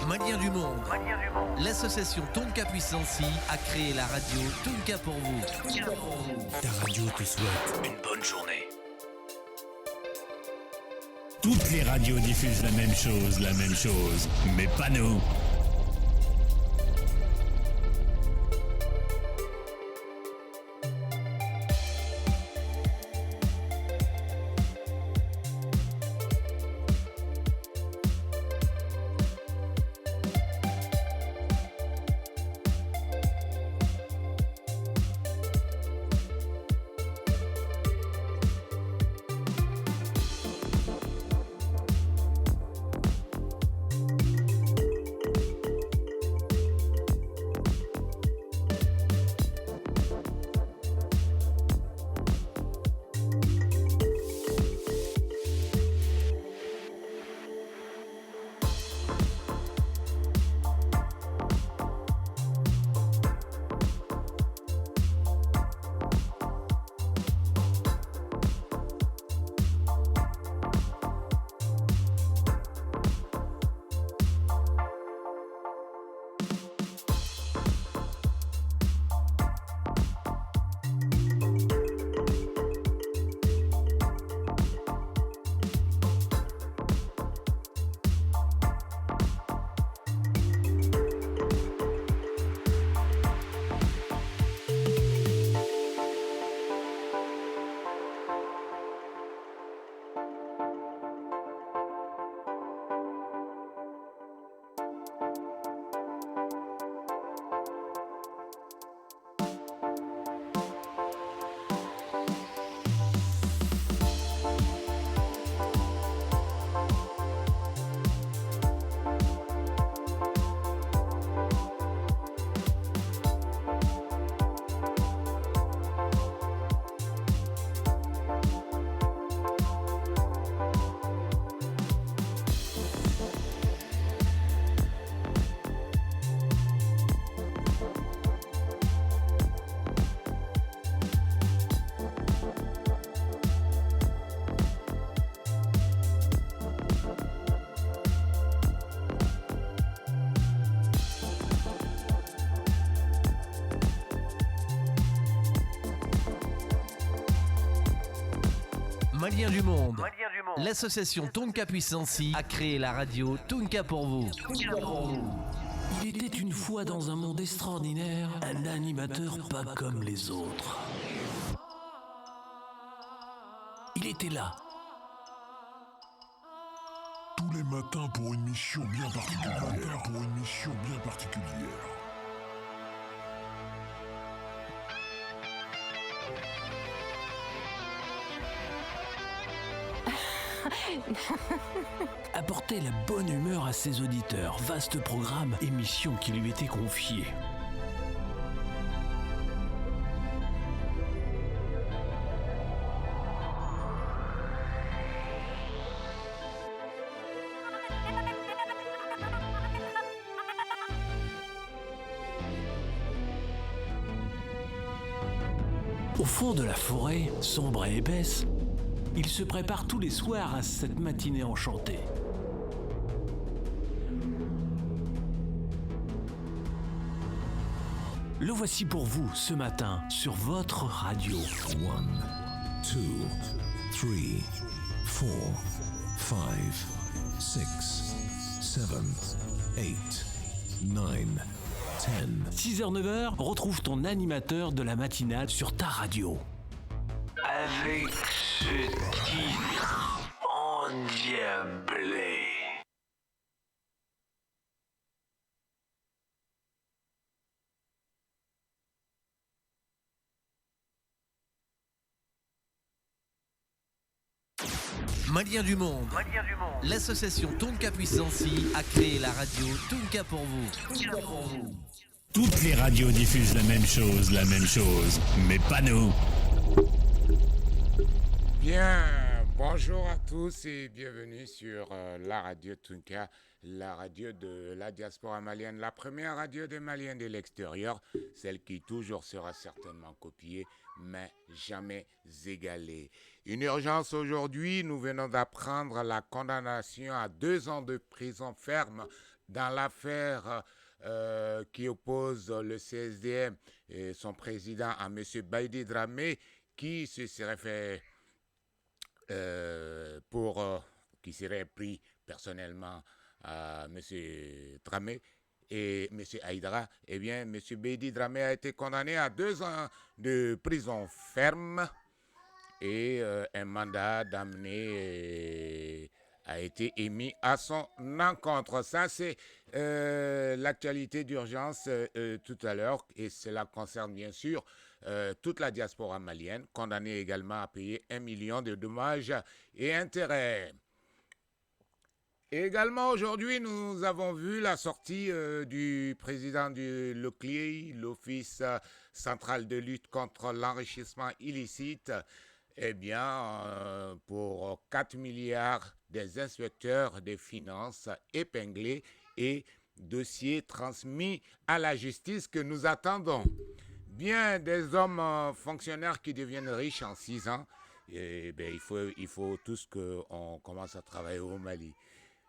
Maliens du monde. L'association Tonka Puissancy a créé la radio Tonka pour vous. Ta radio te souhaite une bonne journée. Toutes les radios diffusent la même chose, mais pas nous. Maliens du monde. L'association Tonka Puissancy a créé la radio Tonka pour vous. Il était une fois dans un monde extraordinaire, un animateur pas comme les autres. Il était là. Tous les matins pour une mission bien particulière. Apportait la bonne humeur à ses auditeurs. Vaste programme, émission qui lui était confiée. Au fond de la forêt, sombre et épaisse, il se prépare tous les soirs à cette matinée enchantée. Le voici pour vous ce matin sur votre radio. 1, 2, 3, 4, 5, 6, 7, 8, 9, 10. 6h-9h, retrouve ton animateur de la matinale sur ta radio. Avec ce titre endiablé. Maliens du monde. L'association Tonka Puissancy a créé la radio Tonka pour vous. Toutes les radios diffusent la même chose, mais pas nous. Bien, bonjour à tous et bienvenue sur la radio Tonka, la radio de la diaspora malienne, la première radio des Maliens de l'extérieur, celle qui toujours sera certainement copiée, mais jamais égalée. Une urgence aujourd'hui, nous venons d'apprendre la condamnation à 2 ans de prison ferme dans l'affaire qui oppose le CSDM et son président à M. Baïdi Dramé, qui se serait fait qui serait pris personnellement à M. Dramé et M. Haïdara, eh bien, M. Baïdi Dramé a été condamné à 2 ans de prison ferme et un mandat d'amener a été émis à son encontre. Ça, c'est l'actualité d'urgence tout à l'heure, et cela concerne bien sûr toute la diaspora malienne, condamnée également à payer 1 million de dommages et intérêts. Également aujourd'hui, nous avons vu la sortie du président du LOCLIE, l'Office central de lutte contre l'enrichissement illicite, eh bien, pour 4 milliards des inspecteurs des finances épinglés et dossiers transmis à la justice que nous attendons. Bien, des hommes fonctionnaires qui deviennent riches en 6 ans, eh bien, il faut tous qu'on commence à travailler au Mali.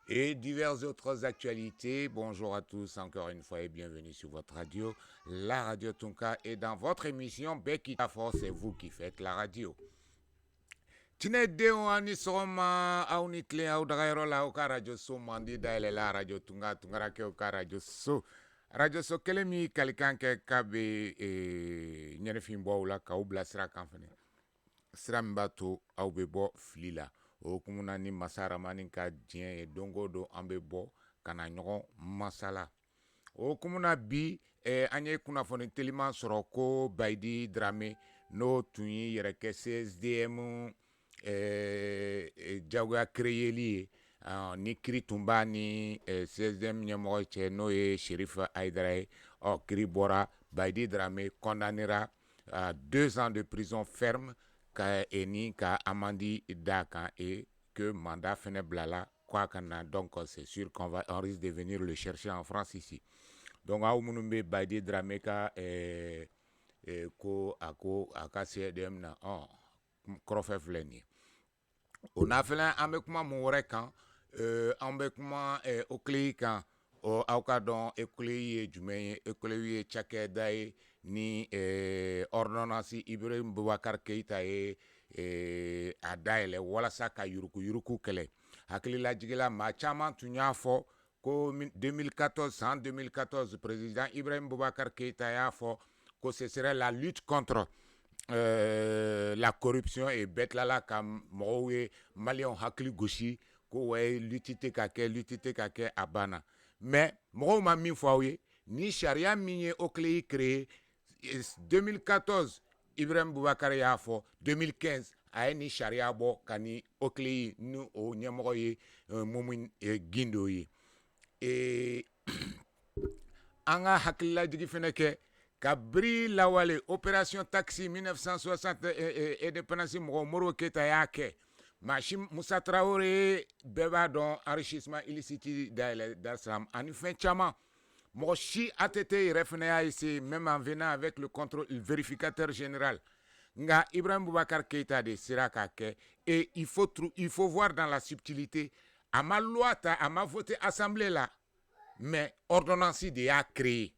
Et diverses autres actualités. Bonjour à tous encore une fois et bienvenue sur votre radio, la radio Tunka. Et dans votre émission Beki Tafo, c'est vous qui faites la radio. Tinedeo anisoma aunitle audagairo la oka radio so mandi daile la radio Tunga Tungara ke oka radio so. Radio so kelemi kalikanke kabe nyerefin bawla ka ubla sira kanfene. Sira mbato au bebo flila. O kumuna ni masara mani ka dien e dongo do ambe bo kana nyogo masala. O kumuna bi anye kuna foni telima soro ko Baïdi Dramé no tunyi yere ke CSDM Diagoya créé lié ni kiri tumba ni CSDM nyamoro che no e Shérif Haïdara o kiri bora Baïdi Dramé condamnera à 2 ans de prison ferme ka amandi daka et que mandat fene blala quoi kana. Donc c'est sûr qu'on risque de venir le chercher en France ici. Donc a umunumbe Baïdi Dramé ka ko aka CDM na krofe fleni on a fait un kuma mon kan ambe kuma okli kan o auka don ekli jume ekli chake dai ni ordonnance Ibrahim Boubacar Keïta adaile wala saka yuruku kele hakili la jigila ma chama tunya fo ko 2014 président Ibrahim Boubacar Keïta ya fo que ce serait la lutte contre la corruption et bête la kam mowe malion hakli goshi ko we lutte kake abana mais mo ma mi fawé ni charia mi okli créé 2014 Ibrahim Boubacar Yafo 2015 a ni charia bo kani okli nu o nyemoye momin gindo yi et anga hakla digi feneke kabri lawale opération taxi 1960 et dépendance Moro Keta yake machine Moussa Traoré beba don enrichissement illicite Dar Salam en fin chama Moshi ATT refena ici même en venant avec le contrôle vérificateur général nga Ibrahim Boubacar Keïta de Sirakake et il faut voir dans la subtilité à ma loi à ma voté assemblée là mais ordonnance de a créé.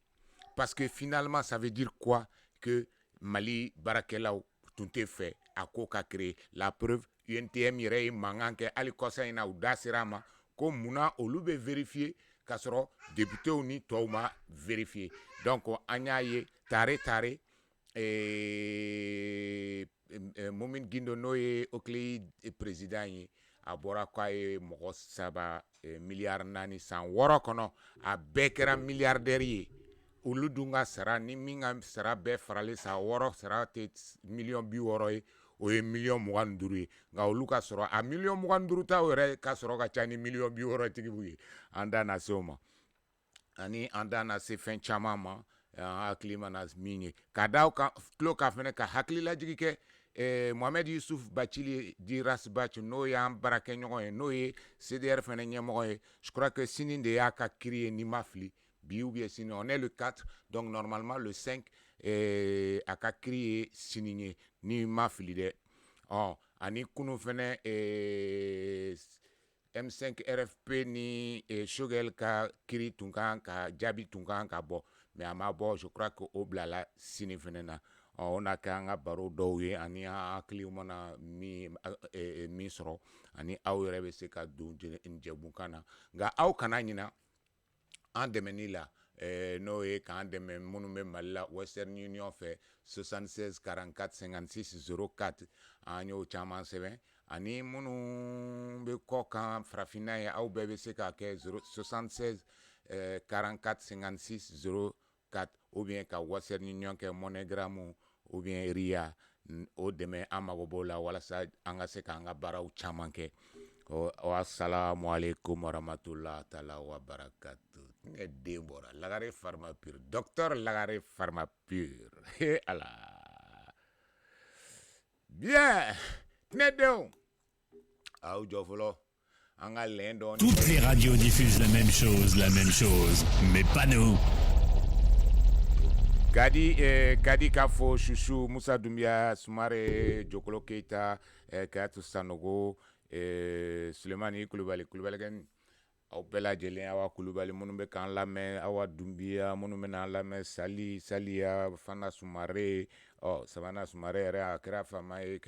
Parce que finalement, ça veut dire quoi? Que Mali, Barakelao, tout est fait, à quoi créé. La preuve, UNTM irait manganke, alikosa ina udasirama, comme mouna olube vérifié, kasoro, député oni, touma vérifié. Donc, anyaye, tare, et Momin Guindono et Okli président abora kwa moko saba milliard nani san woro kono a bekera milliardaire uludunga sara ni minga sara be farale sa woro sara te million bi woro o e million mwanduru nga uluka soro a million mwanduru ta ore ka soro ka chani million bi woro tigibuyi anda na soma ani anda na se fin chamama aklima na minye kadao ka klo ka fene ka hakli la jigike Mohamed Youssouf Bachili di Ras Bach no ya barake nyoy no ye CDR fene nyemo je crois que sinin de ya ka créer ni mafli bi ou bien sinon on est le 4 donc normalement le 5 a ka créer sininye ni mafli de ani kunu fene M5 RFP ni Shogel ka kiri tun kan ka jaabi tun kan ka bɔ mais a ma bɔ je crois que o bilala sini fɛnɛ na on a kɛ an ka baro dɔw ye ani hakiliw mana min sɔrɔ ani aw yɛrɛ bɛ se ka don jɛmukan na nka aw kana ɲina an dɛmɛni la n'o ye k'an dɛmɛ minnu bɛ Mali la Western Union fɛ 76 44 56 04 an y'o caman sɛbɛn ani minnu bɛ kɔ kan farafinna ye aw bɛɛ bɛ se k'a kɛ 76 44 56 04 ou bien ka Western Union kɛ MoneyGram ou bien RIA o dɛmɛ an mago b'o la walasa an ka se k'an ka baaraw caman kɛ assalamu alaikum warahmatullahi taala wa barakatuh. Ne den bɔra Lagare Pharma Pure docteur Lagare Pharma Pure ala bien ne denw aw jɔ fɔlɔ an ka lɛn dɔɔni. Toutes les radios diffusent la même chose, mais pas nous. Kadi Kafo, Chouchou, Moussa Doumbia, Soumare, Jokolo Keita, Katou Sanogo, Sulemani Koulibaly Koulibaly aw bɛɛ lajɛlen awa Koulibaly minnu bɛ k'an lamɛn awa Doumbia minnu bɛ n'an lamɛn Saliya Fana Soumare Sabana Soumare yɛrɛ a kɛra fama ye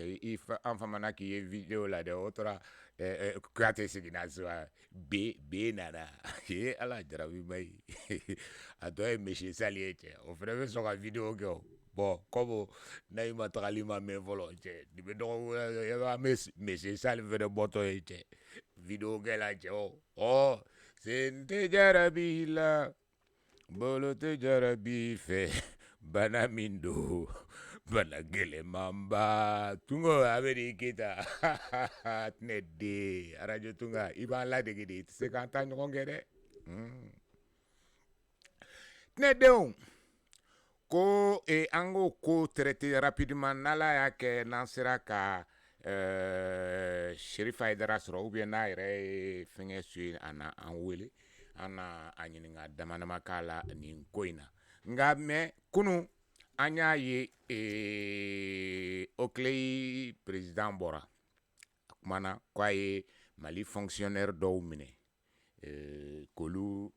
an famana k'i ye video la dɛ o tora Kuyate seginna so B nana ala jarabi ma ye a dɔ ye Monsieur Sali ye cɛ o fɛnɛ bɛ sɔn ka video kɛ o bon comme n'a ma tagali ma mɛn fɔlɔ cɛ nin bɛ dɔgɔ an bɛ Monsieur Sali fɛnɛ bɔtɔ ye cɛ video kɛ la cɛ sen tɛ jarabi la bolo tɛ jarabi fɛ bana min don bana gɛlɛnmanba Tungo Ameri Keita ne den radio Tunga i b'an ladege de i tɛ se k'an ta ɲɔgɔn kɛ dɛ ne denw ko an k'o ko traité rapidement n'Ala y'a kɛ n'an sera ka Sherifa Haidara sɔrɔ ou bien n'a yɛrɛ ye fɛngɛ su an wele an na a ɲininka dama k'a la nin ko in na nka mais kunu an y'a ye Okley président bɔra a kumana k'a ye Mali fonctionnaire dɔw minɛ k'olu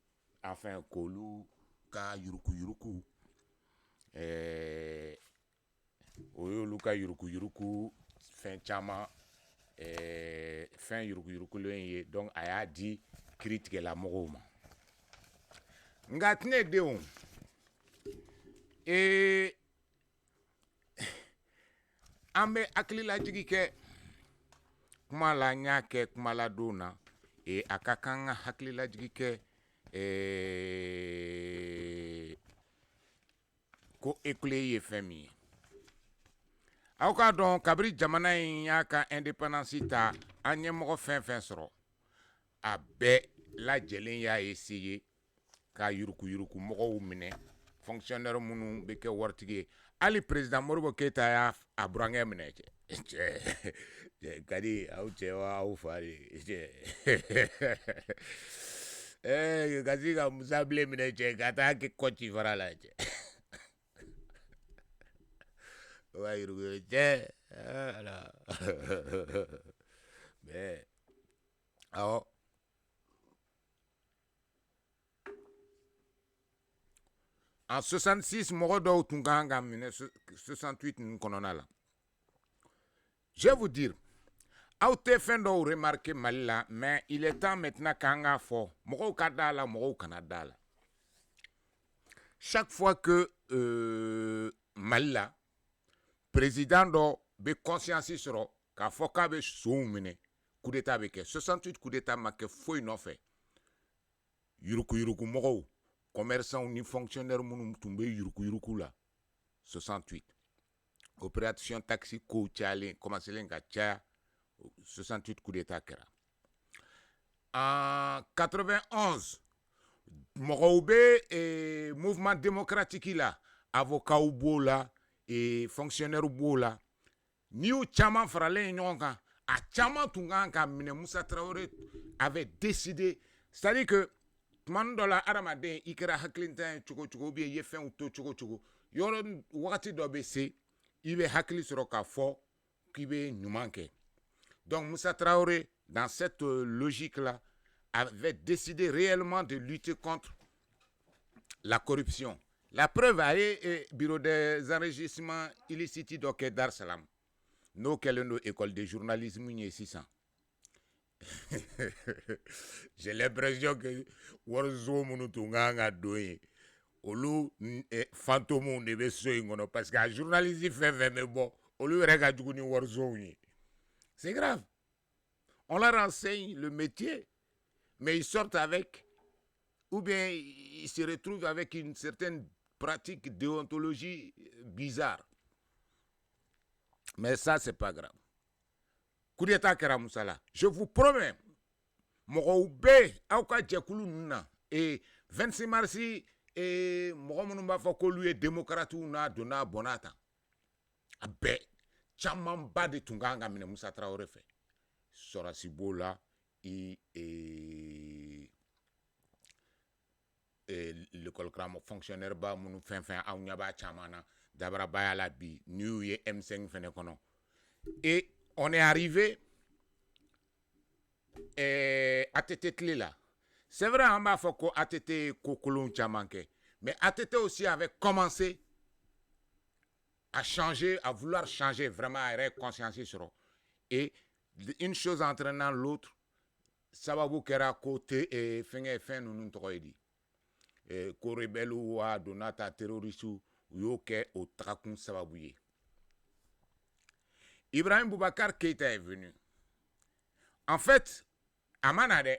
ka yuruku o y'olu ka yuruku fɛn caman fɛn yurukulen ye donc a y'a di kiiritigɛla mɔgɔw ma nka tine denw an bɛ hakililajigi kɛ kuma la n y'a kɛ kuma la don na a ka kan ka hakililajigi kɛ ko Okley ye fɛn min ye aw k'a dɔn kabiri jamana in y'a ka indépendance ta an ɲɛmɔgɔ fɛn fɛn sɔrɔ a bɛɛ lajɛlen y'a essayer ka yuruku mɔgɔw minɛ fonctionnaire minnu bɛ kɛ waritigi ye hali président Modibo Keita y'a burankɛ minɛ cɛ kadi aw cɛ wa aw fa de cɛ ka se ka Musa Bilen minɛ cɛ ka taa kɛ Côte d'Ivoire la cɛ wa yuruku cɛ ala mais awɔ en 66 mɔgɔ dɔw tun kan ka minɛ 68 ninnu kɔnɔna la je vais vous dire aw tɛ fɛn dɔw remarquer Mali la mais il est temps maintenant k'an k'a fɔ mɔgɔw ka da la mɔgɔw kana da la chaque fois que Mali la président dɔ bɛ conscience sɔrɔ k'a fɔ k'a bɛ sow minɛ coup d'état bɛ kɛ 68 coup d'état ma kɛ foyi nɔfɛ yuruku mɔgɔw commerçants ni fonctionnaires minnu tun bɛ yuruku la 68 opération taxi ko cayalen commencelen ka caya 68 coup d'état kɛra en 91 mɔgɔw bɛ mouvement démocratique la avocats b'o la fonctionnaires b'o la n'i y'u caman faralen ɲɔgɔn kan a caman tun kan ka minɛ Musa Traoré avait décidé c'est-à-dire que tuma dɔ la adamaden i kɛra hakilintan ye cogo cogo ou bien i ye fɛnw to cogo cogo yɔrɔ wagati dɔ bɛ se i bɛ hakili sɔrɔ k'a fɔ k'i bɛ ɲuman kɛ donc Musa Traoré dans cette logique-là, avait décidé réellement de lutter contre la corruption. La preuve est bureau des enregistrements illicites d'Oké Dar Salam. Nous, quelle est notre école de journalisme, 600. J'ai l'impression que Warzo Munutunga doye. Olu fantôme ne be so ngono parce que journaliste fait mais bon, olu rega duguni Warzo. C'est grave. On leur enseigne le métier, mais ils sortent avec, ou bien ils se retrouvent avec une certaine pratique déontologie bizarre. Mais ça, c'est pas grave. Coup d'état Kera Moussala, je vous promets, Moroube, Aouka Djakulu Nuna, et 26 mars, et Moromoumba Foko lui est démocrate ou na dona bonata. Abe, Chamamba de Tunganga Mine Moussa Traoré fait. Sora Sibola, et l'école crame fonctionnaire ba mounou fin aounyaba chamana dabra baya la bi new ye M5 fene kono. Et on est arrivé à Tététlé là. C'est vrai en bas faut à Tété kokolon chamanke, mais à Tété aussi avait commencé à changer, à vouloir changer vraiment à être consciencieux sur. Et une chose entraînant l'autre, ça va vous kera côté et fin nous troidi. Ko rebelle ou a donata terroriste ou yoke au tracun sababouye. Ibrahim Boubacar Keïta est venu. En fait, à Manade,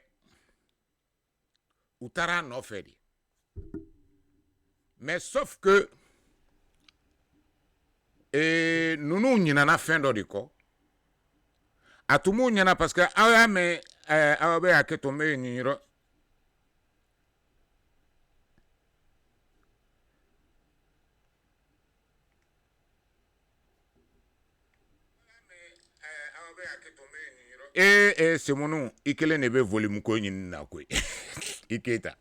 Outara n'a fait. Mais sauf que nous n'y en a fin d'oriko. À tout le monde, il y en a parce que ah mais à que tomber ni et c'est mon nom, Ikele nebe volume ko na ko. Iketa.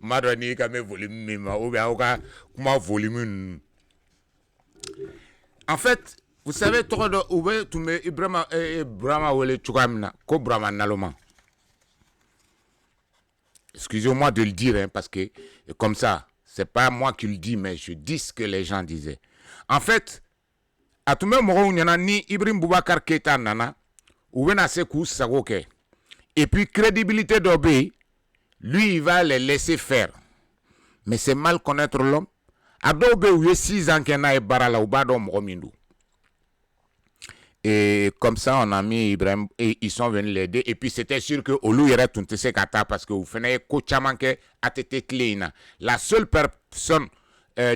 Madani ka me volume mema ou bien ka kuma volume. En fait, vous savez trop de oube tu me Brahma wele chukamna ko Brahma naloma. Excusez-moi de le dire hein, parce que comme ça, c'est pas moi qui le dis mais je dis ce que les gens disaient. En fait, à tout le monde, ni Ibrahim Boubacar Keïta nana, ou bien assez coup sagoke. Et puis crédibilité d'Obé, lui il va les laisser faire. Mais c'est mal connaître l'homme. Adobe ou 6 ans qu'il a barala ou badom romindou. Et comme ça on a mis Ibrahim et ils sont venus l'aider. Et puis c'était sûr que Olu irait tout se kata parce que vous faites coachamanke à tete clean. La seule personne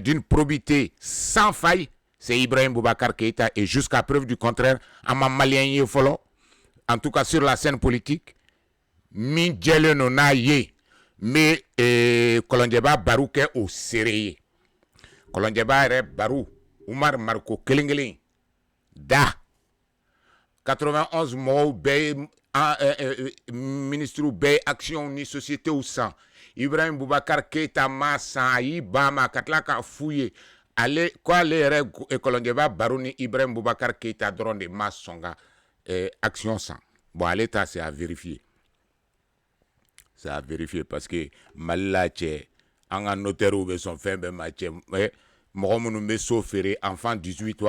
d'une probité sans faille, c'est Ibrahim Boubacar Keïta et jusqu'à preuve du contraire, en malien follow, en tout cas sur la scène politique, mi djele no na ye, mais Kolondjeba Barouke au sérieux. Kolondjeba re Barou, Oumar Marco Kelingeling, da 91 mots bay ministre bay action ni société ou sang. Ibrahim Boubacar Keïta ma san yi bama katlaka fouillé. Allez, quoi les règles et Kolondjeba Barouni Ibrahim Boubacar Keïta drone de masse songa action sans. Bon, à l'état, c'est à vérifier. C'est à vérifier parce que Malache, en notaire ou son fin de match, Moromou me sauféré, enfant 18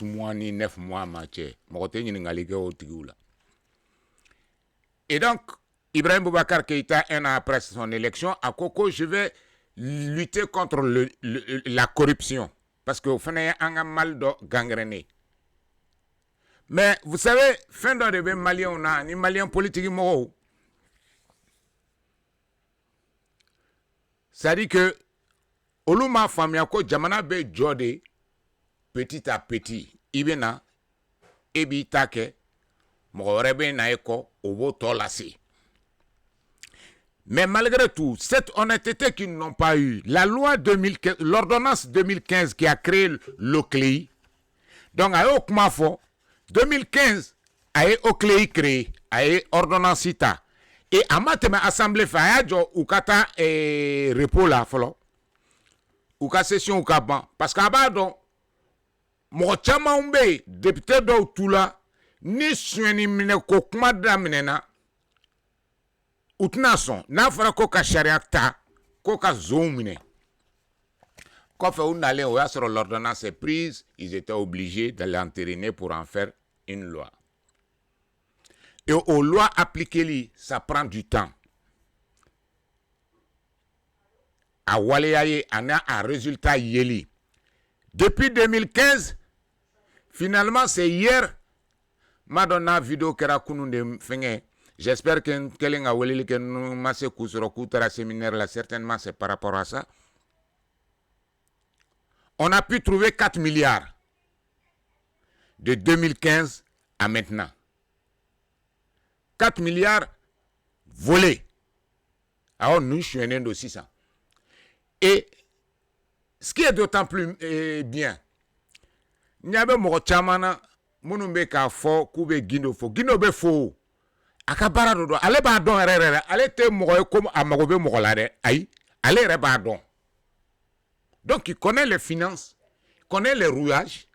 mois ni 9 mois match. Moroté ni n'galike au tigoula. Et donc, Ibrahim Boubacar Keïta, un an après son élection, à Koko, je vais lutter contre la corruption. Parce que vous faites un mal de gangréné. Mais vous savez, fin de rêve malien, on a un malien politique moro. Ça dit que, Oluma Famiako, Jamana be Jode, petit à petit, Ibena, Ebi Take, Morebe Naeko, Obo Tolasi. Mais malgré tout, cette honnêteté qu'ils n'ont pas eue, la loi 2015, l'ordonnance 2015 qui a créé l'OCLEI, donc à Okmafo, 2015, a OCLEI créé, a ordonnance ita. Et à mateme assemblée fayajo ou kata repos la folo, ou ka session ou ka ban, parce qu'à bas donc, mon chama umbe, député d'Outula, ni suɲɛni minɛ ko kuma daminɛna u tɛna sɔn n'a fɔra ko ka sariya ta ko ka zonw minɛ kɔfɛ u nalen o y'a sɔrɔ l'ordonnance est prise ils étaient obligés de l'entériner pour en faire une loi et aux lois appliquées ça prend du temps a waleya ye ani a résultat yeli depuis 2015 finalement c'est hier madonna vidéo kɛra kunun de fɛngɛ j'espère que kelen ka weleli kɛ nu ma se k'u sɔrɔ k'u taara séminaire là certainement c'est par rapport à ça on a pu trouver 4 milliards de 2015 à maintenant 4 milliards volés alors nous suɲɛnen don sisan et ce qui est d'autant plus bien n'y a pas mɔgɔ caman na minnu bɛ k'a fɔ k'u bɛ gindo fɔ gindo bɛ fɔ a ka baara dɔ don ale b'a dɔn yɛrɛ yɛrɛ ale tɛ mɔgɔ ye comme a mago bɛ mɔgɔ la dɛ ayi ale yɛrɛ b'a dɔn donc il connaît les finances il connaît les rouages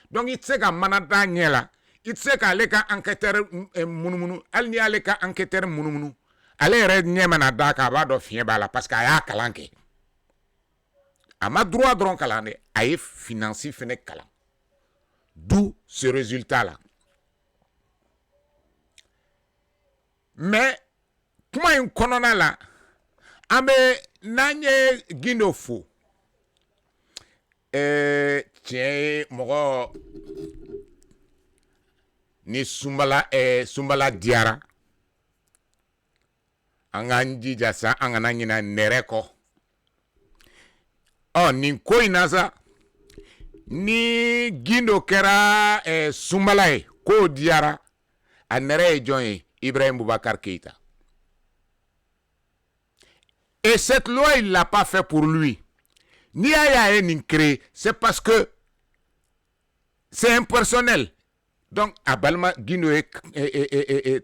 donc il tɛ se ka mana d'a ɲɛ la i tɛ se k'ale ka enquêteur munumunu hali ni y'ale ka enquêteur munumunu ale yɛrɛ ɲɛ mana d'a kan a b'a dɔn fiɲɛ b'a la parce que a y'a kalan kɛ a ma droit dɔrɔn kalan dɛ a ye finance fɛnɛ kalan d'où ce résultat là mais kuma in kɔnɔna la an bɛ n'an ye gindo fo tiɲɛ mɔgɔ ni sunbala diyara an k'an jija sa an kana ɲina nɛrɛ kɔ nin ko in na sa ni gindo kɛra sunbala ye k'o diyara a nɛrɛ ye jɔn ye Ibrahim Boubacar Keïta et cette loi il l'a pas fait pour lui ni a nin créé c'est parce que c'est impersonnel donc a balma gindo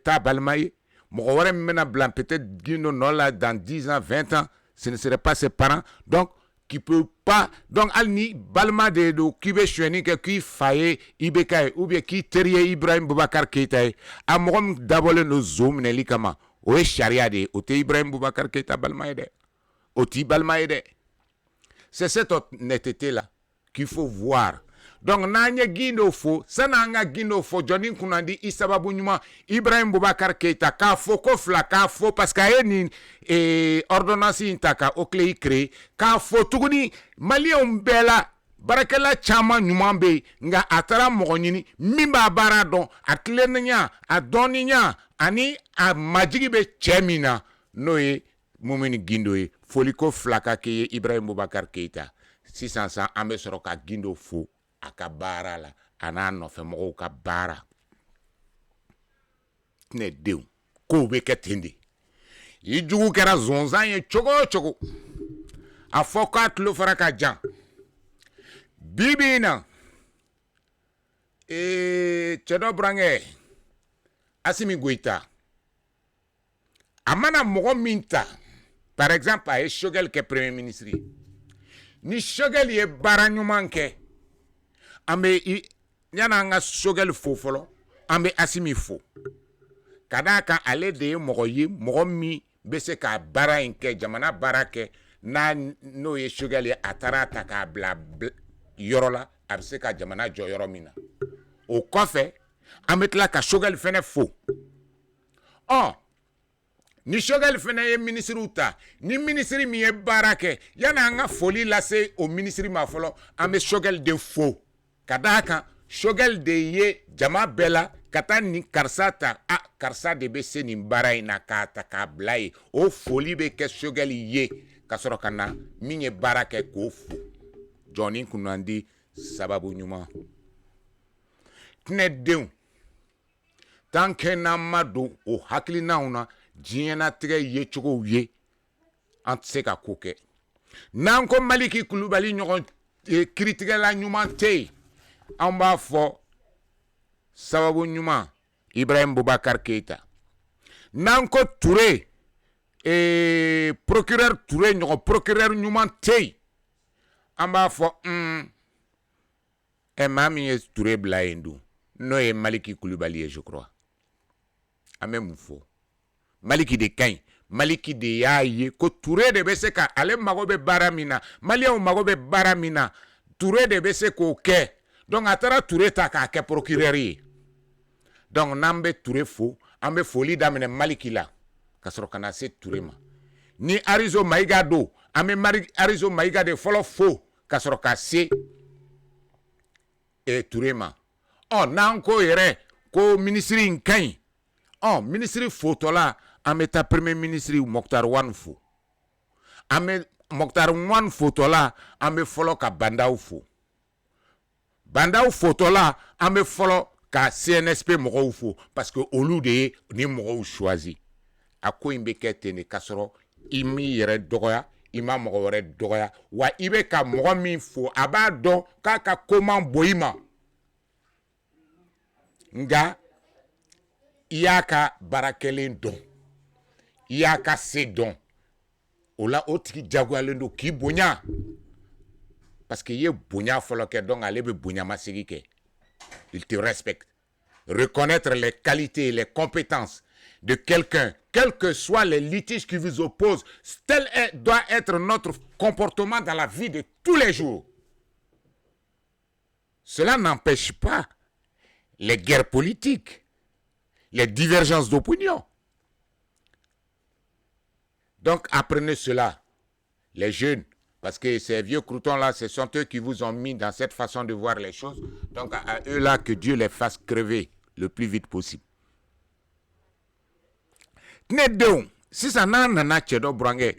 ta balma ye mɔgɔ wɛrɛ min bɛna bila peut-être gindo nɔ la dans 10 ans 20 ans ce ne serait pas ses parents donc qui peut pas donc hali ni balima de don k'i bɛ suɲɛni kɛ k'i fa ye IBK ye ou bien k'i teri ye Ibrahim Boubacar Keïta ye a mɔgɔ min dabɔlen don zo minɛli kama o ye sariya de ye o tɛ Ibrahim Boubacar Keïta balima ye dɛ o t'i balima ye dɛ c'est cette honnêteté là qu'il faut voir donc n'an ye gindo fo san'an ka gindo fo jɔnni kunnandi i sababu ɲuman Ibrahim Boubacar Keïta k'a fɔ ko fila k'a fɔ parce que a ye nin ordonnance in ta ka OCLEI créé k'a fɔ tuguni maliyɛnw bɛɛ la baarakɛla caman ɲuman bɛ yen nka a taara mɔgɔ ɲini min b'a baara dɔn a tilennenya a dɔnniya ani a majigi bɛ cɛ min na n'o ye Mumini Gindo ye foli ko fila ka kɛ ye Ibrahim Boubacar Keïta sisan sa an bɛ sɔrɔ ka gindo fo a ka baara la a n'a nɔfɛmɔgɔw ka baara ne denw kow bɛ kɛ ten de i jugu kɛra zonzan ye cogo o cogo a fɔ k'a tulo fara ka jan bi bi in na cɛ dɔ burankɛ Assimi Goïta a mana mɔgɔ min ta par exemple a ye Choguel kɛ premier ministre ye ni Choguel ye baara ɲuman kɛ an bɛ yan'an ka Choguel fo fɔlɔ an bɛ Assimi fo ka d'a kan ale de ye mɔgɔ ye mɔgɔ min bɛ se ka baara in kɛ jamana baara kɛ n'o ye Choguel ye a taara ta k'a bila yɔrɔ la a bɛ se ka jamana jɔ yɔrɔ min na o kɔfɛ an bɛ tila ka Choguel fɛnɛ fo ni Choguel fɛnɛ ye ministriw ta ni ministre min ye baara kɛ yan'an ka foli lase o ministre ma fɔlɔ an bɛ Choguel de fo ka d'a kan Choguel de ye jama bɛɛ la ka taa nin karisa ta karisa de bɛ se nin baara in na k'a ta k'a bila ye o foli bɛ kɛ Choguel ye ka sɔrɔ ka na min ye baara kɛ k'o fo jɔnni kunnandi sababu ɲuman tinɛ denw tant que n'an ma don o hakilinaw na diɲɛnatigɛ ye cogow ye an tɛ se ka ko kɛ n'an ko Maliki Kulubali ɲɔgɔn kiritigɛla ɲuman tɛ yen an b'a fɔ sababu ɲuman Ibrahim Boubacar Keïta n'an ko Touré procureur Touré ɲɔgɔn procureur ɲuman tɛ yen an b'a fɔ maa min ye Touré bila yen dun n'o ye Maliki Koulibaly ye je crois a bɛ mun fɔ Maliki de ka ɲi Maliki de y'a ye ko Touré de bɛ se ka ale mago bɛ baara min na Maliyɛnw mago bɛ baara min na Touré de bɛ se k'o kɛ donc a taara Touré ta k'a kɛ procureur ye donc n'an bɛ Touré fo an bɛ foli daminɛ Maliki la ka sɔrɔ ka na se Touré ma ni Arizo Maïga do an bɛ Arizo Maïga de fɔlɔ fo ka sɔrɔ ka se Touré ma n'an ko yɛrɛ ko ministre in ka ɲi ministre fotɔla an bɛ taa premier ministre Mokhtar Wane fo an bɛ Mokhtar Wane fotɔla an bɛ fɔlɔ ka Bandaw fo Bandaw fotɔla an bɛ fɔlɔ ka CNSP mɔgɔw fo parce que olu de ye ni mɔgɔw choisi a ko in bɛ kɛ ten de ka sɔrɔ i m'i yɛrɛ dɔgɔya i ma mɔgɔ wɛrɛ dɔgɔya wa i bɛ ka mɔgɔ min fo a b'a dɔn k'a ka ko man bon i ma nka i y'a ka baara kɛlen dɔn i y'a ka se dɔn o la o tigi jagoyalen don k'i bonya parce que i ye bonya fɔlɔ kɛ donc ale bɛ bonyamasegin kɛ il te respecte reconnaître les qualités et les compétences de quelqu'un quels que soient les litiges qui vous opposent tel doit être notre comportement dans la vie de tous les jours. Cela n'empêche pas les guerres politiques, les divergences d'opinion. Donc apprenez cela, les jeunes, parce que ces vieux croutons-là, ce sont eux qui vous ont mis dans cette façon de voir les choses. Donc à eux-là, que Dieu les fasse crever le plus vite possible. Tnedon, si ça n'a nana tchedo brangue,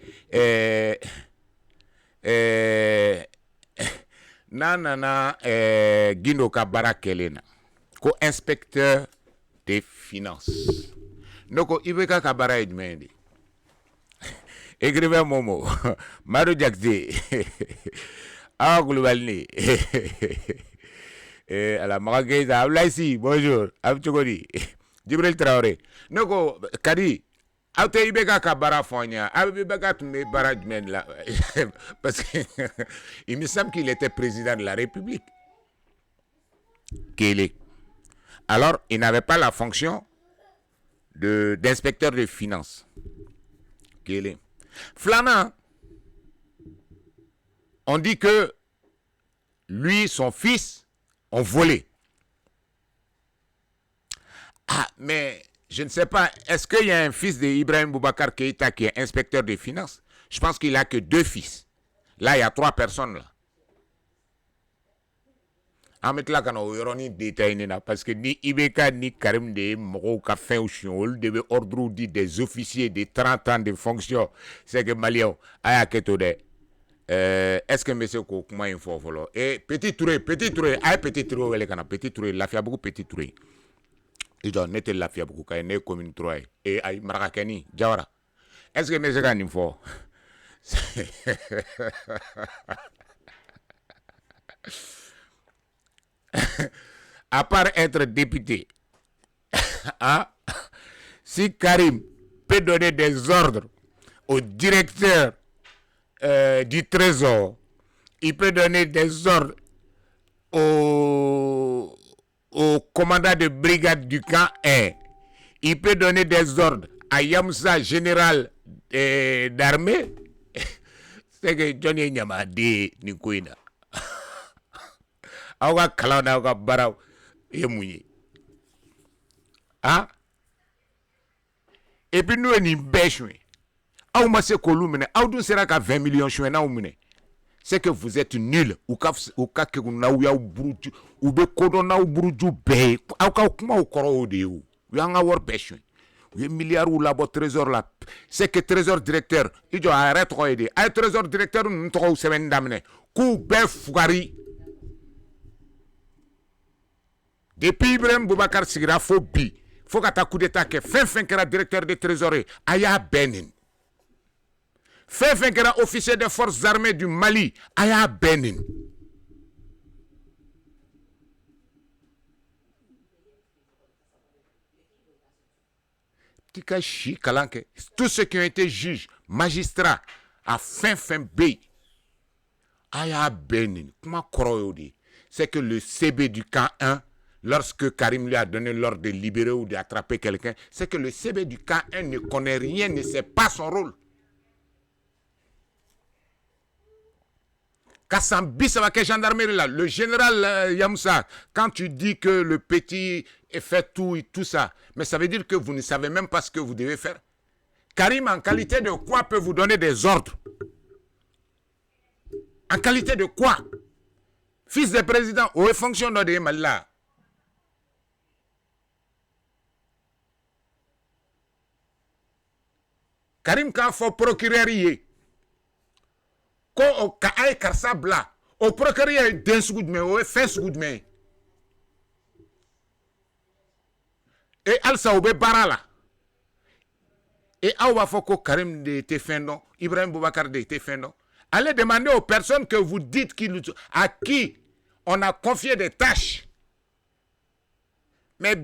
nanana Guindo Kabara Kelena, co-inspecteur des finances. Noko Ibeka Kabara Edmendi. Écrivain Momo, Maro Diakze, Koulibaly, à la Marrakeza, Ablaïsi, bonjour, Abtchogodi, Djibril Traoré. Noko Kadi, Aute Ibeka Kabara Fonia, Ibeka Tumé Baradmen là, parce qu'il me semble qu'il était président de la République. Alors, il n'avait pas la fonction d'inspecteur de finances. Flana, on dit que lui, son fils, ont volé. Ah, mais je ne sais pas, est-ce qu'il y a un fils d'Ibrahim Boubacar Keïta qui est inspecteur des finances? Je pense qu'il n'a que 2 fils. Là, il y a 3 personnes là. Parce que ni Ibeka ni Karim de Moro ka fin au chiol devait ordre des officiers de 30 ans de fonction. C'est que Malien aya ketode. Est-ce que monsieur ko kuma info follow? Et petit Touré, ay petit Touré wele kana petit Touré la fia beaucoup petit Touré. Il doit nete la fia beaucoup kay ne commune 3 et ay Marakani Jawara. Est-ce que monsieur kan info? À part être député, hein? Si Karim peut donner des ordres au directeur du Trésor, il peut donner des ordres au commandant de brigade du camp 1, il peut donner des ordres à Yamsa, général d'armée, c'est que Johnny Nyama dit Nikoina. Awa kalana awa barau yemunye. Ah? Et puis nous ni bêchoué. Aou ma se kolumene, aou dun sera ka 20 millions choué na oumune. C'est que vous êtes nul ou ka ke na ou ya buruju ou be kodo na ou buruju be. Aou ka kuma ou koro o de ou. Yanga wor bêchoué. Ou milliard ou labo trésor là. C'est que trésor directeur, il doit arrêter ko aider. Ay trésor directeur n'tro ou semaine damne. Kou be fugari. Depuis Ibrahim Boubacar Sigira Fobi, faut que ta coup d'état que fin kera directeur de trésorerie, Aya Benin. Fin kera officier des forces armées du Mali, Aya Benin. Tikashi Kalanke, tous ceux qui ont été juges, magistrats, à fin B, Aya Benin. Comment croyez-vous? C'est que le CB du camp 1 lorsque Karim lui a donné l'ordre de libérer ou d'attraper quelqu'un, c'est que le CB du K1 ne connaît rien, ne sait pas son rôle. Kassambi, ça va que gendarmerie là, le général Yamoussa, quand tu dis que le petit fait tout et tout ça, mais ça veut dire que vous ne savez même pas ce que vous devez faire. Karim, en qualité de quoi peut vous donner des ordres? En qualité de quoi? Fils de président, où est fonction de Malala? Karim, quand il faut procurer, quand on a karsa bla, au procureur d'un seconde mais au fin seconde mais. Et Alsa Obe Barala. Et Awa Foko Karim de Tefendo, Ibrahim Boubacar de Tefendo. Allez demander aux personnes que vous dites à qui on a confié des tâches. Mais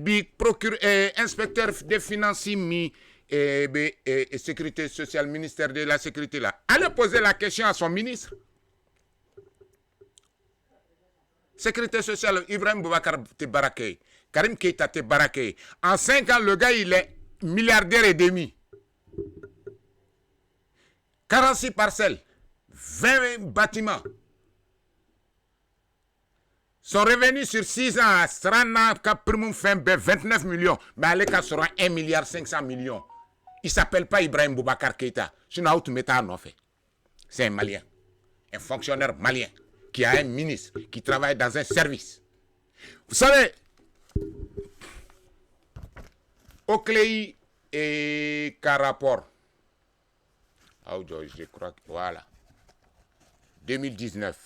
inspecteur des finances et sécurité sociale, ministère de la sécurité là. Allez poser la question à son ministre. Sécurité sociale, Ibrahim Boubacar Tebaraké, Karim Keita Tebaraké. En 5 ans, le gars, il est milliardaire et demi. 46 parcelles, 20 bâtiments. Son revenu sur 6 ans à Strana, Caprimum fin 29 millions. Mais Aleka sera 1 milliard 500 millions. Il ne s'appelle pas Ibrahim Boubacar Keita. C'est un Malien. Un fonctionnaire malien qui a un ministre, qui travaille dans un service. Vous savez, Oklei et Caraport. Je crois que voilà. 2019.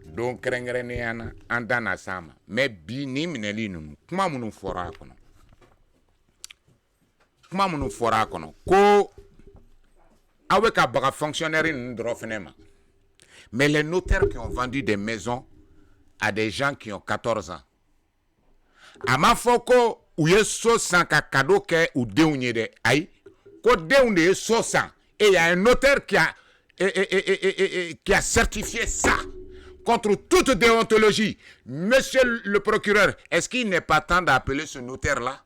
Donc krengrene andana sama mais bi ni mineli nunu kuma munu fora kono ko avec un fonctionnaire ndrofenema. Mais les notaires qui ont vendu des maisons à des gens qui ont 14 ans amafoko uye so san ka cadeau ke ou deunye de ay ko deunye so san et il y a un notaire qui a certifié ça contre toute déontologie. Monsieur le procureur, est-ce qu'il n'est pas temps d'appeler ce notaire-là?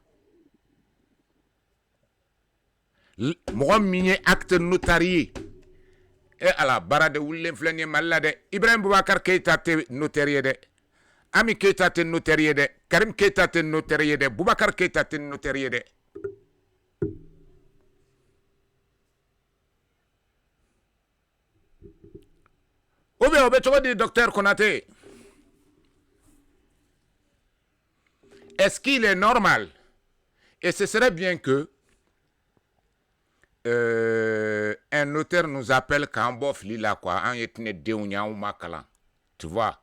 Moi, migné acte notarié. Et à la barade ou l'influence malade, Ibrahim Boubacar Keita te notarié de. Ami Keita te notarié de. Karim Keita te notarié de. Boubacar Keita te notarié de. Tu vas dire, docteur Konaté, est-ce qu'il est normal? Et ce serait bien que un notaire nous appelle quand bof lila quoi, en etne deunya ou makala, tu vois,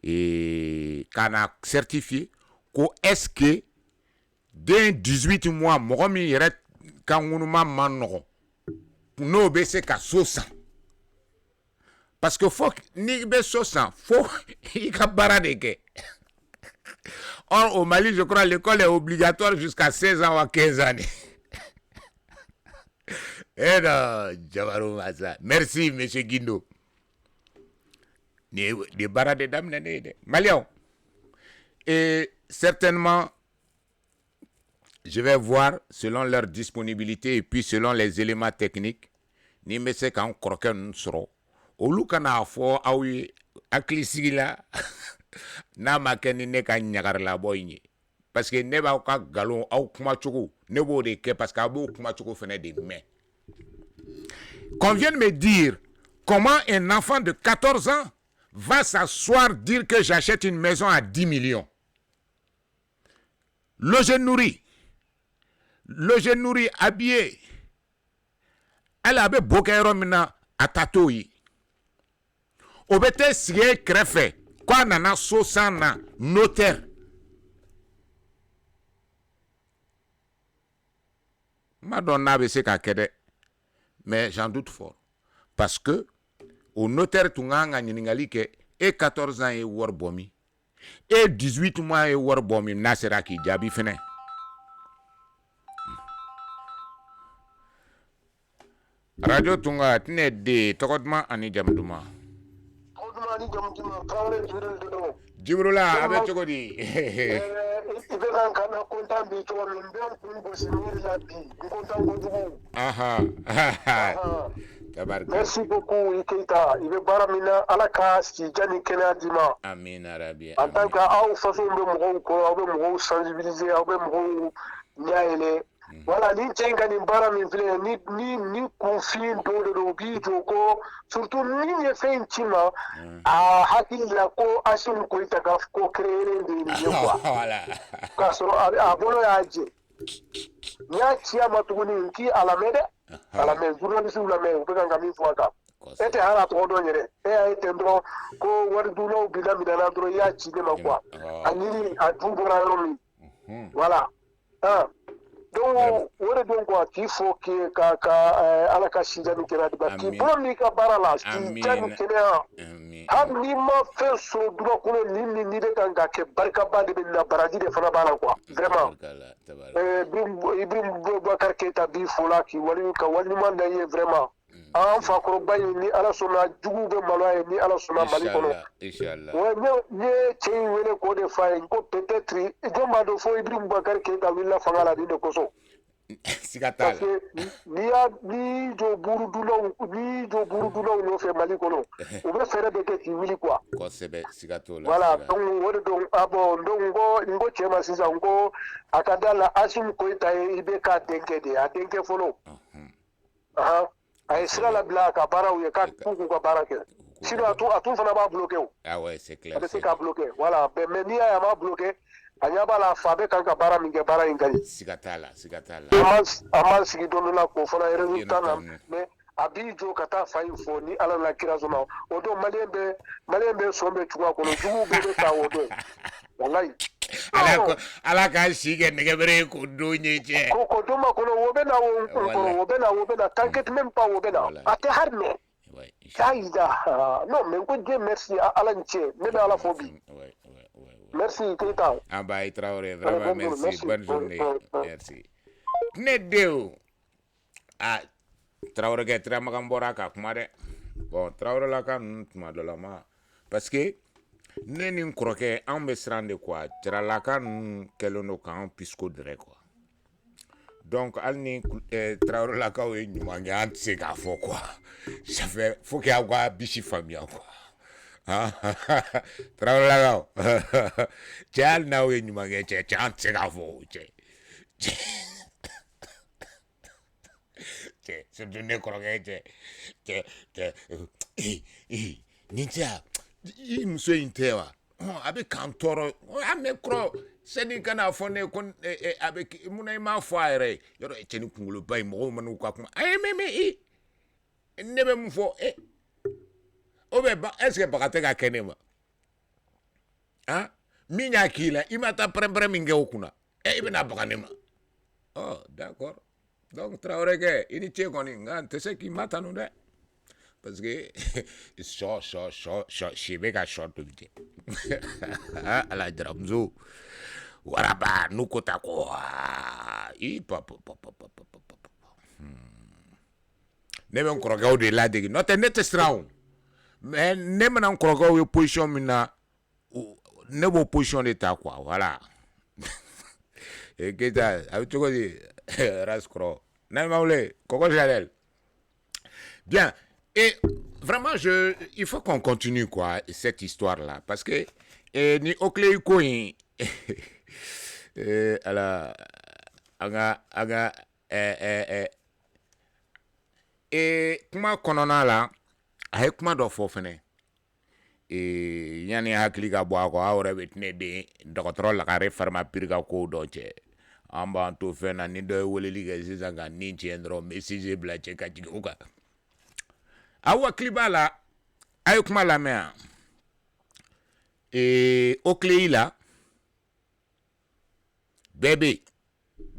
et qu'on a certifié qu'au est-ce que d'un 18 mois, moi irait quand on m'a manoro, no baisser qu'à 60. Parce que faut ni be sosan, faut il ka baradeke. Or au Mali, je crois l'école est obligatoire jusqu'à 16 ans ou 15 années. Eh non, Javarou Massa. Merci monsieur Guindo. Ni barade dam nene Malion. Et certainement je vais voir selon leur disponibilité et puis selon les éléments techniques ni me se kan croquer nous serons. Olu kana fo awi aklisila na makeni ne ka nyagar la boyni parce que ne ba ka galon au kuma chuku ne bo de ke parce que abo kuma chuku fene de mais qu'on vient de me dire comment un enfant de 14 ans va s'asseoir dire que j'achète une maison à 10 millions. Logé nourri habillé elle avait bokero mina atatoyi. Obete siye krefe kwa nana sosana notaire. Madonna bese ka kede. Mais j'en doute fort. Parce que au notaire tunganga nyiningali ke et 14 ans et war bomi. Et 18 mois et war bomi nasera ki jabi fene. Radio Tunga tine de tokodma ani jamduma. ni jamu jima Traoré Jibril Dodo. Jibrila abe chogodi. Ibe kan kana kontan bi to min ben kun bo sinir la bi. Kontan ko dugu. Aha. Tabaraka. Merci beaucoup Ikeita. Ibe bara mina ala ka si jani kena dima. Amin arabi. En tant que aw façon be mo ko aw be mo sensibiliser aw be mo nyaele. Voilà, ni tchenga ni bara min file ni confin do bi ko surtout ni ne fait intima a hakilla ko asim ko itaga ko créer de ni quoi. Voilà. Ka so a bolo ya je. Nya tia matuguni ki alamede alame journaliste ulame ko ganga min fuaka. Ete hala to do nyere e ay tendro ko war dulo bila midana dro ya ci de ma quoi. Aniri a dubora romi. Voilà. Donc wore don ko ti fo ke ka ala ka sijani kera de ba ki bon ni ka barala ki jani kera ham ni ma fe so duro ko ni de kan ga ke barka ba de na baraji de fana bala quoi vraiment ibim Boubacar Keita bi fola ki wali ka wali man da ye vraiment an fa ko bayi ni ala sona jugu be malwaye ni ala sona mali kono inshallah ne che wele ko de fa ko peut-être jomba do fo ibim Boubacar Keita willa fangala di de koso Sigatala. Ni jo buru dulo no fe mali kono o be fere de ke ti wili quoi ko sebe sigatola voilà donc wode donc abo ndongo ngo chema sisa ngo akadala asim ko itaye ibe ka denke a denke folo ay sira la bla ka bara ou ka kuku ka bara ke sino atu fana ba bloquer o ouais c'est clair c'est ka bloquer voilà mais ni ya ma bloquer anyaba la fabe kan ka bara minge bara ingari sigatala amal sigi donu la ko fana resultat na mais abijo kata fayin fo ni ala la kira zona o do malembe sombe chugwa ko jugu be ta o do wallahi ala ka sige nege bere ko do nyeje ko do ma ko wo be na tanket même pas wo be na ate harme kaida non mais ko je merci ala nche me ala fobi merci Keita. Abay Traoré, vraiment merci. Bonne journée. Merci. Nedeo. Traoré ke tra magambora ka kumade. Bon, Traoré la ka ntuma de la ma. Parce que neni nkroke an be srande quoi. Tra la ka kelono kan pisco dire quoi. Donc alni Traoré la ka we nyuma ngan se ka fo quoi. Ça fait faut qu'il y a bichi famille quoi. Traoré la gao chal na we nyuma ge che chan tsega fo che se donne ko ge che ninja i muso intewa abe kantoro ame kro seni kana fo ne kon abe munay ma fo ayre yoro e cheni kungulo bay mo manu kwa kuma ay meme nebe mu fo obe est-ce que bakate ka kenema minya kila imata prempre minge okuna ibena bakanema oh d'accord donc Traoré ke ini che koni ngante se ki mata no de parce que so shibe ka short to bite ala dramzo waraba nukota ko i papa nebe nkoroga o de la de no te net straw mais ne mana nkoroga o position mina ne bo position d'état quoi voilà et que ça a tu dis rascro na maule koko jalel bien et vraiment il faut qu'on continue quoi cette histoire là parce que ni okle ko yin ala aga kuma konona la ay kuma do fofene yani hakili ka bɔ a kɔ aw yɛrɛ bɛ tɛnɛ den dɔgɔtɔrɔ lagare farima pirika ko dɔ cɛ an b'an to fɛn na ni dɔ ye weleli kɛ sisan ka nin tiɲɛ dɔrɔn mɛ sise bila cɛ ka jigin o kan aw hakili b'a la a ye kuma lamɛn yan o tile yi la bɛɛ bɛ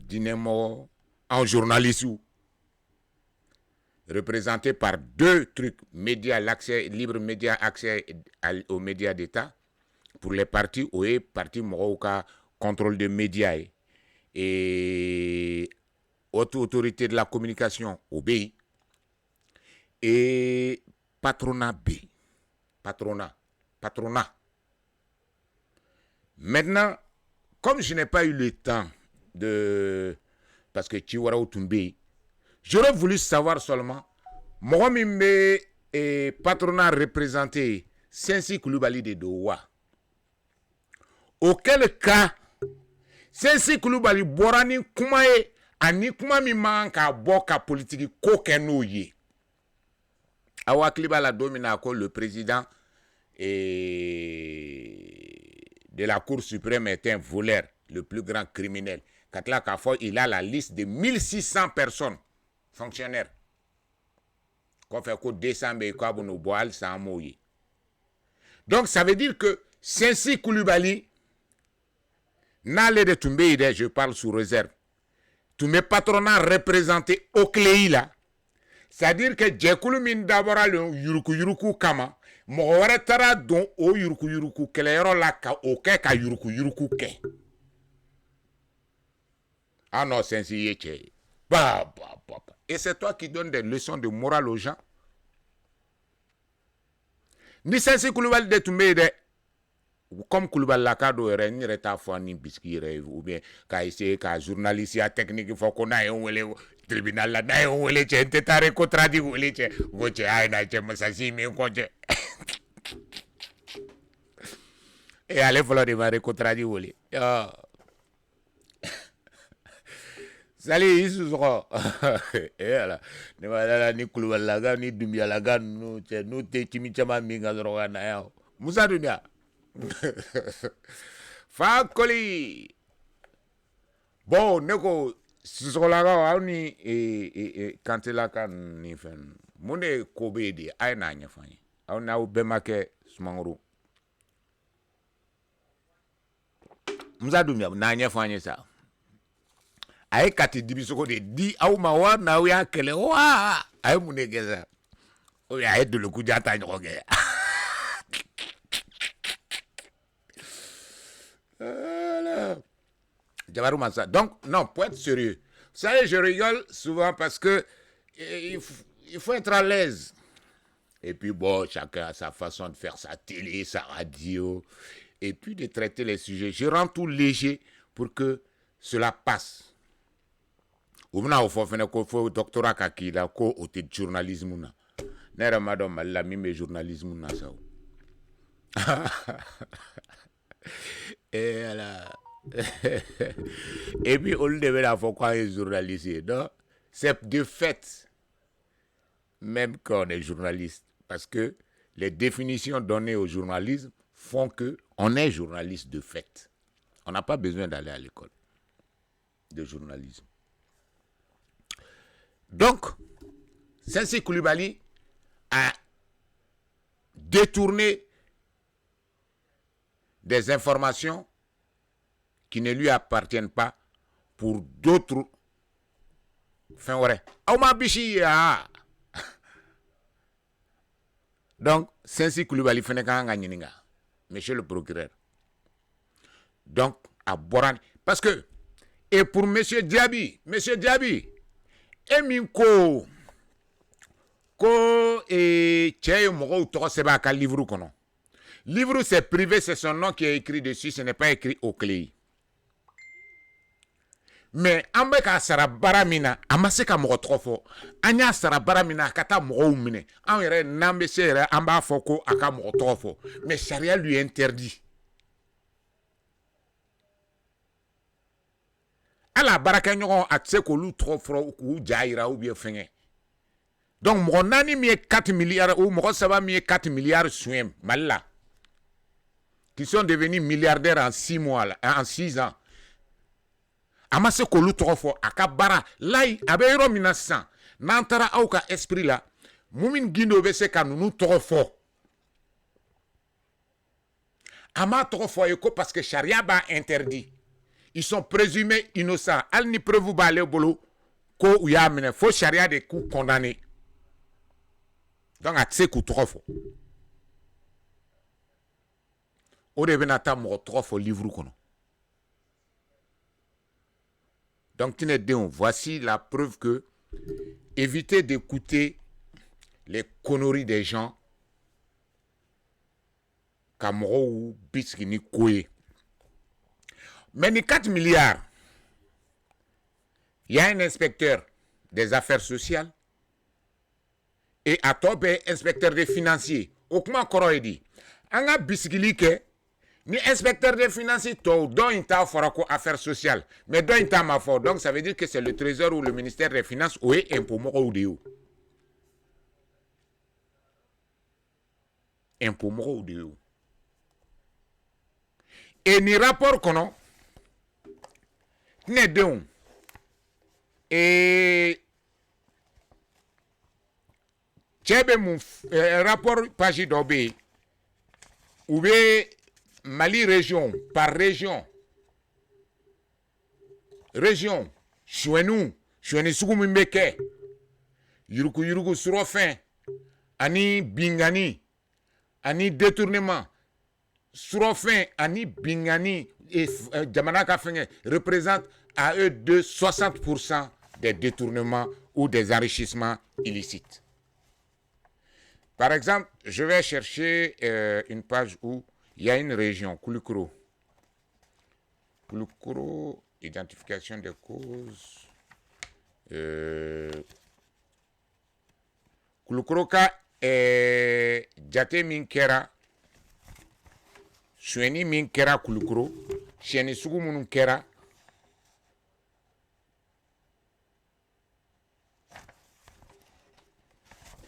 diinɛmɔgɔ en journaliste représenté par deux trucs, médias, l'accès, libre média, accès aux médias d'État, pour les partis, oui, parti Moroka, contrôle des médias, et autorité de la communication, OBI, et patronat B, patronat, patronat. Maintenant, comme je n'ai pas eu le temps de... Parce que Chiwara Outumbe, j'aurais voulu savoir seulement, moi, et patronat représenté Sensi Koulibaly de Dowa. Auquel cas, Sensi Koulibaly Borani Koumae, ani kuma mi manka boka politique ko kenouye. Awa Klibala domina ko le président de la Cour suprême est un voleur, le plus grand criminel. Katla Kafo, il a la liste de 1600 personnes, fonctionnaires. Qu'on fait ko 200 no boal sans mouiller. Donc ça veut dire que Sensi Koulibaly n'a l'air de tomber, je parle sous réserve. Tous mes patronats représentés au Cléi là, c'est-à-dire que Djekulu min d'abord le yuruku kama, Mouare tara don o yuruku kelero la ka oke ka yuruku ke. Ah non, c'est ainsi yéché. Bah. Et c'est toi qui donnes des leçons de morale aux gens. Ni Sensi Koulibaly de tomber de comme Koulibaly la kado ere ni reta fo ni biskire ou bien ka essayer ka journaliste ya technique fo ko na wele tribunal la na wele che tetare ko tradi wele che goche ay na che masasi mi ko che e ale folo de mare ko tradi wele Sali isu zo ala ne wala ni Koulibaly la ga ni Doumbia la ga no che no te chimi chama mi ga zo na ya Musa Dunia Fakoli. Bon, neko sisolaga ni kantela kan ni fen. Mune kobe di ay na nya fani. Aw na ubemake sumanguru. Mzadu mi na nya fani sa. Ay kati dibisoko de di aw mawa na ya kele wa. Ay mune geza. O ya edu le kujata nyoge. Donc, non, pour être sérieux. Vous savez, je rigole souvent parce que il faut être à l'aise. Et puis, bon, chacun a sa façon de faire sa télé, sa radio. Et puis, de traiter les sujets. Je rends tout léger pour que cela passe. Ou maintenant, il faut faire un doctorat qui a été journalisme. Nera madame, elle a mis mes journalisme. Et là. Et puis on devait la faire quoi les journalistes, non? C'est de fait même qu'on est journaliste, parce que les définitions données au journalisme font que on est journaliste de fait. On n'a pas besoin d'aller à l'école de journalisme. Donc, Sensi Koulibaly a détourné des informations qui ne lui appartiennent pas pour d'autres fins vrai. Donc, Sensi Koulibaly monsieur le procureur. Donc, à Boran. Parce que, et pour monsieur Diaby, Eminko, et Tchèye Moro Toroseba ka livre kono. Livre c'est privé, c'est son nom qui est écrit dessus, ce n'est pas écrit au clé. Mais ambeka sarabara mina amaseka mo trofo anya sarabara mina kata mo umine an yere nambe sere amba foko aka mo trofo mais charia lui interdit ala baraka nyogo atse ko lu trofo ku jaira ou bien fenye donc mo nani mi 4 milliards ou mo saba mi 4 milliards swim malla qui sont devenus milliardaires en 6 mois là, en 6 ans. Amase kolu trofo akabara lai abero minasan nantara auka esprit la mumin gindo be se kanunu trofo ama trofo eko parce que charia ba interdit, ils sont présumés innocents al ni preuve ba le bolo ko uya mine fo charia de coup condamné donc atse ku trofo o de benata mo trofo livre kono. Donc, voici la preuve que évitez d'écouter les conneries des gens Kamoro Biskini Koué. Mais les 4 milliards, il y a un inspecteur des affaires sociales et à top inspecteur des financiers. Okuma Koroedi. Anga Biskili ke ni inspecteur des financiers to dont il t'a forako affaires sociales. Mais dont il t'a ma fort. Donc ça veut dire que c'est le trésor ou le ministère des finances ou est impôt moko ou de. Impôt moko ou de. Et ni rapport kono ne deun et tchebe mon rapport page d'obé ou bien Mali région par région chouenou sougou mbeke yuruku surofin ani bingani ani détournement surofin ani bingani et Djamanaka Fenge représente à eux de 60% des détournements ou des enrichissements illicites. Par exemple, je vais chercher une page où il y a une région, Koulikoro. Koulikoro, identification des causes. Koulikoro ka Djate Minkera. Sueni Minkera Koulikoro. Chieni Sugu Mununkera.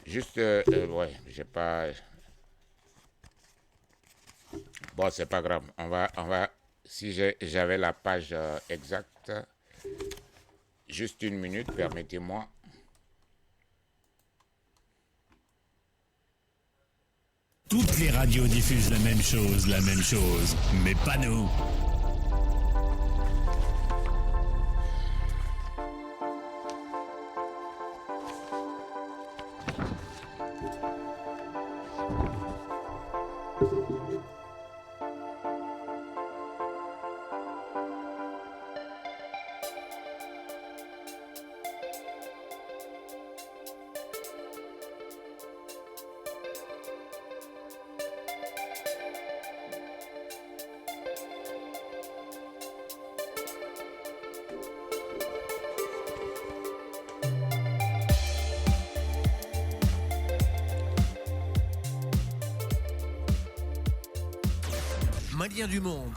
Juste, ouais, j'ai pas. Bon, c'est pas grave. On va. Si j'avais la page exacte, juste une minute, permettez-moi. Toutes les radios diffusent la même chose, mais pas nous. Maliens du monde.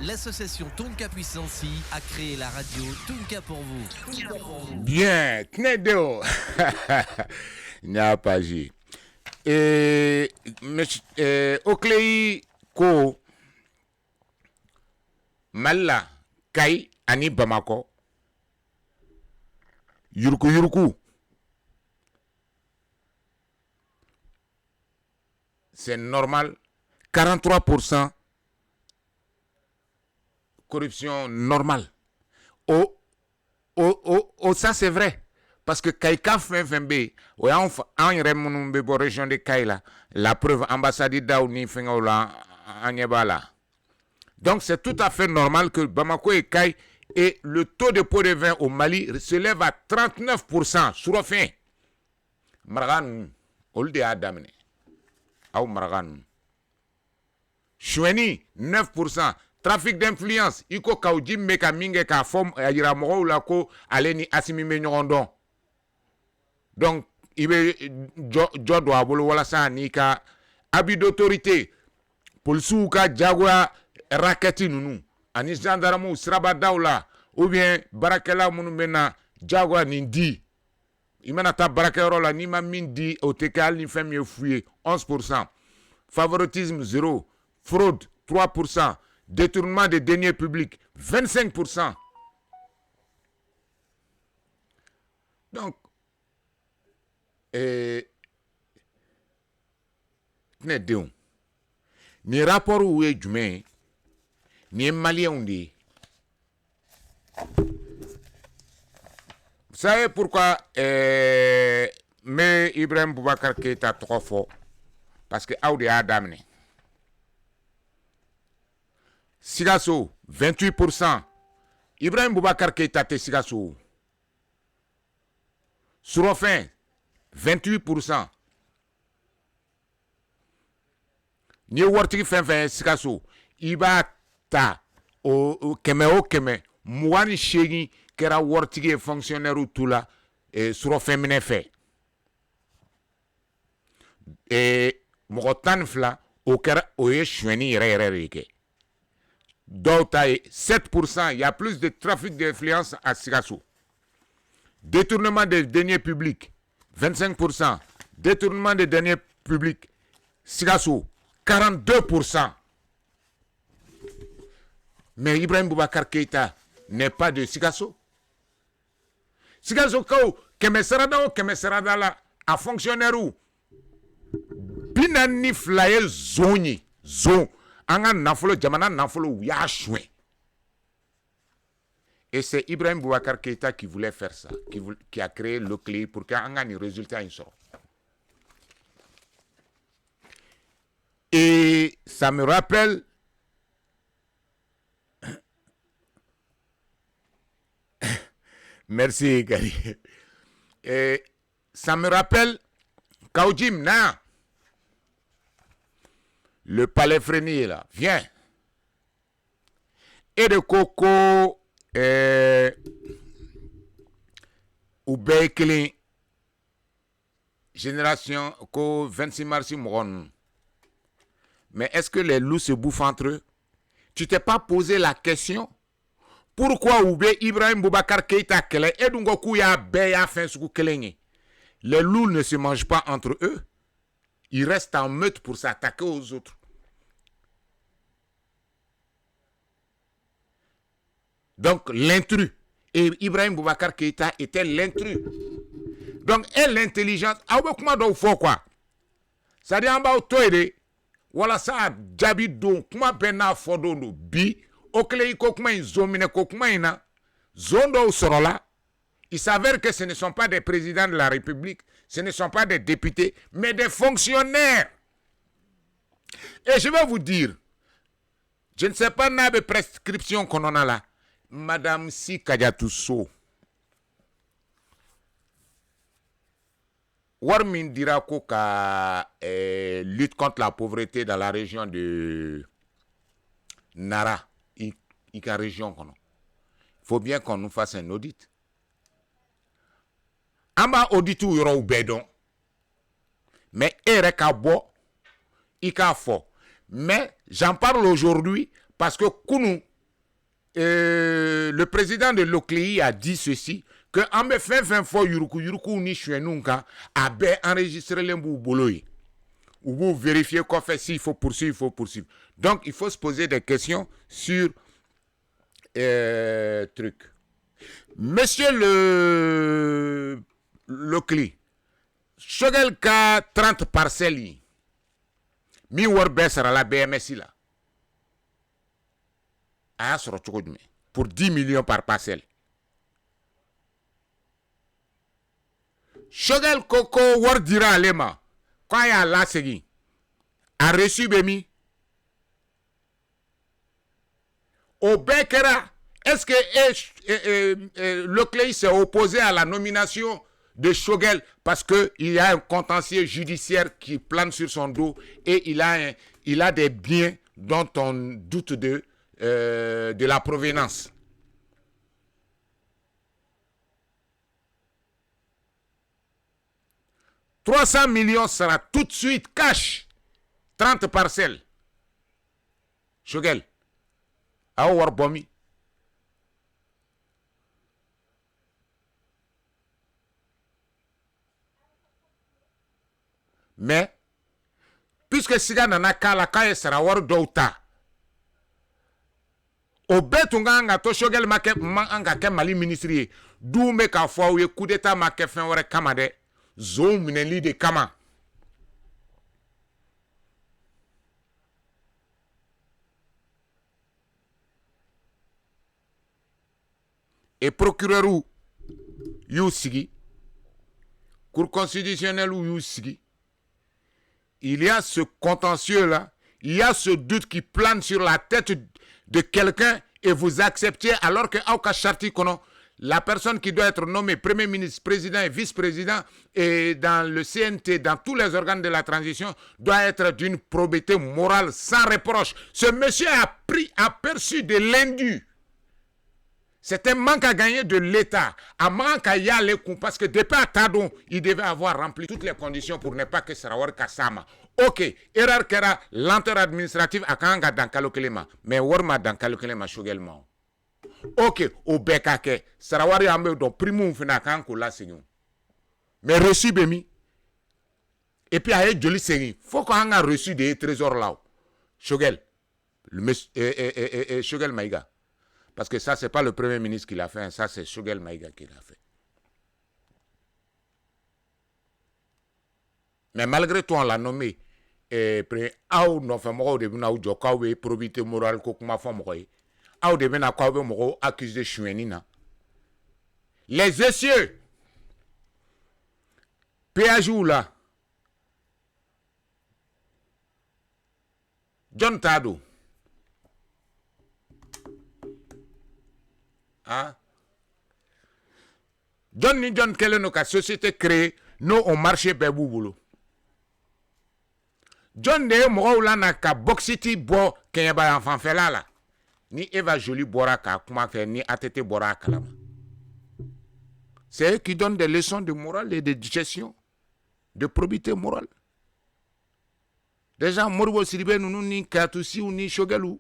L'association Tonka Puissancy a créé la radio Tonka pour vous. Bien, Knedo. N'a pas dit. Et Oklei Ko Malla Kai Ani Bamako Yuruku. C'est normal. 43% corruption normale. Ça c'est vrai. Parce que Kaika fait FMB, en région de Kaila, la preuve ambassade d'Aouni Fengola Anyabala. Donc c'est tout à fait normal que Bamako et Kai et le taux de pot de vin au Mali se lève à 39% sur la fin. Maragan, Olde Adamne. Aou Maragan. Choueni, 9%. Trafic d'influence. Iko kaujim meka minge ka forme ayira moro la ko aleni asimi menyondon. Donc, il doit avoir wala sa ni ka habit d'autorité. Polisu ka jagwa raketi nunu. Ani gendarme sraba daula ou bien barakela munu mena jagwa nindi. Imana ta barakero la ni ma mindi au tekal ni fait mieux fouiller 11%. Favoritisme 0. Fraude 3%. Détournement des deniers publics 25%. Donc, ni rapport où est Djumé, ni Malien on dit. Vous savez pourquoi mais Ibrahim Boubacar Keïta trop fort? Parce que Aoudi a damné. Sigasso, 28%. Ibrahim Boubacar Keïta te Sigasso. Surofin, 28%. ni wartigi fɛn Sikaso i b'a ta o kɛmɛ mugan ni seegin kɛra wartigi ye fonctionnaire tu la surɔfɛn minɛ fɛ mɔgɔ 12 o ye suɲɛni yɛrɛ de kɛ dɔw ta ye 7%. Il y a plus de trafic d'influence à Sikaso. Détournement des deniers publics 25%. Détournement des deniers publics Sikaso 42%. Mais Ibrahim Boubacar Keïta n'est pas de Sikaso. Sikaso kao kemesarada la a fonctionnaire ou binani flaye zone anga nafolo jamana nafolo ya chouin. Et c'est Ibrahim Boubacar Keïta qui voulait faire ça, qui a créé le clé pour qu'il y ait un résultat insort. Et ça me rappelle merci Gary. Et ça me rappelle Kaoudjim Na. Le palais Frénier là, viens. Et de Coco Oubekele génération ko 26 mars Mouron. Mais est-ce que les loups se bouffent entre eux? Tu t'es pas posé la question? Pourquoi Oubé Ibrahim Boubacar Keïta Kele et Dungoku ya Beya Fensuku Kelenye? Les loups ne se mangent pas entre eux. Ils restent en meute pour s'attaquer aux autres. Donc l'intrus. Et Ibrahim Boubacar Keïta était l'intrus. Donc, et l'intelligence, comment do faut quoi? Ça dit en bas au toile, voilà ça, Djabi don, comment bena fodo no bi, okle iko kuma izomine kokuma ina, zondo sorola. Il s'avère que ce ne sont pas des présidents de la République, ce ne sont pas des députés, mais des fonctionnaires. Et je vais vous dire, je ne sais pas de prescription qu'on en a là. Madame Si Kadiatousso, Warmin dira qu'à lutte contre la pauvreté dans la région de Nara, il y a région qu'on a. Il faut bien qu'on nous fasse un audit. Amba auditu yoro ubedon. Mais ereka bo, ika fo. Mais j'en parle aujourd'hui parce que Kounou, le président de l'OCLI a dit ceci, que en me fait 20 fois yuruku ni chouenunka a bien enregistré l'embou boloy. Ou vous vérifiez qu'on fait s'il faut poursuivre, Donc il faut se poser des questions sur truc. Monsieur le l'OCLI, Shogel ka 30 parcelles, mi warbe sera la BMSI là. Pour 10 millions par parcelle. Shogel Koko Wardira Alema, quand il y a la segui, a reçu Bemi. Au Bekera, est-ce que le Clé s'est opposé à la nomination de Shogel parce qu'il y a un contentieux judiciaire qui plane sur son dos et il a des biens dont on doute de la provenance. « 300 millions sera tout de suite cash. 30 parcelles. Shogel. A Warbomi. Mais, puisque Siga nana kala kaya sera war douta. O betunga anga to Shogel make anga ke mali ministry. Dou me ka fwa ou ye coup d'état make fin wore kamade. Zone mineli de kama. Et procureur ou Youssigi, Cour constitutionnelle ou Youssigi, il y a ce contentieux là, il y a ce doute qui plane sur la tête de quelqu'un et vous acceptez alors que Aouka Charti kono la personne qui doit être nommée Premier ministre, président et vice-président et dans le CNT, dans tous les organes de la transition, doit être d'une probité morale sans reproche. Ce monsieur a perçu de l'indu. C'est un manque à gagner de l'État, un manque à y aller, parce que depuis à Tadon, il devait avoir rempli toutes les conditions pour ne pas que Sarawar Kassama. Ok, erreur kera lenteur administrative à Kanga dans Kalokelema, mais Warma dans Kalokelema Shogelma. Ok, au Bekake, Sarawar Yambe don primum fina kanko la signon. Mais reçu Bemi. Et puis à Joli Sengi, faut qu'on a reçu des trésors là. Shogel, Shogel Maïga. Parce que ça, ce n'est pas le Premier ministre qui l'a fait, ça, c'est Shogel Maïga qui l'a fait. Mais malgré tout, on l'a nommé. Les essieux, péage là, John Tado. Hein? John Kellen ka société créée, nous on marché bébou boulot. John de mo la na ka boxiti bo kenyaba enfant fait là. Ni Eva Jolie Bora ka kuma fait ni ATT Bora kalama. C'est eux qui donnent des leçons de morale et de gestion, de probité morale. Déjà Morbo Siribe nous ni Katusi ou ni Shogelou.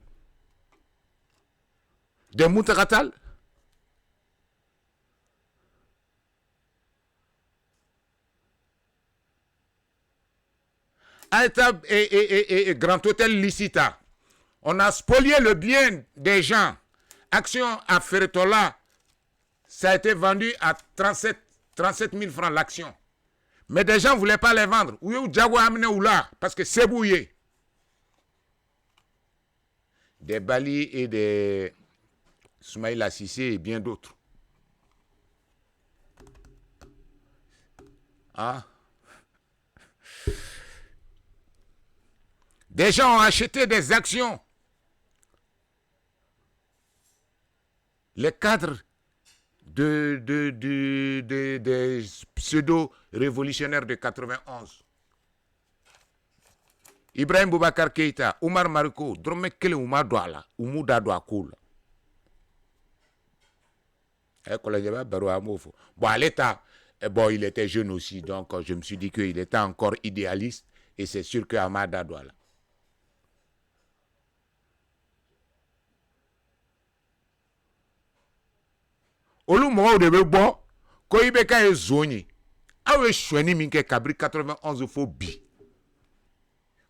Des Moutakatal. Et Grand Hôtel Licita. On a spolié le bien des gens. Action à Ferretola, ça a été vendu à 37 000 francs l'action. Mais des gens ne voulaient pas les vendre. Ou Djago amené ou là, parce que c'est bouillé. Des Bali et des Soumaïla Sissé et bien d'autres. Ah. Des gens ont acheté des actions. Les cadres des pseudo-révolutionnaires de 91. Ibrahim Boubacar Keïta, Oumar Mariko, Drome Kele Oumar Douala, Oumouda Douakoul. Bon, à l'état, bon, il était jeune aussi, donc je me suis dit qu'il était encore idéaliste, et c'est sûr que Amada Douala. Olu mo de bo ko ibeka e zoni awe chweni minke kabri 91 fo bi.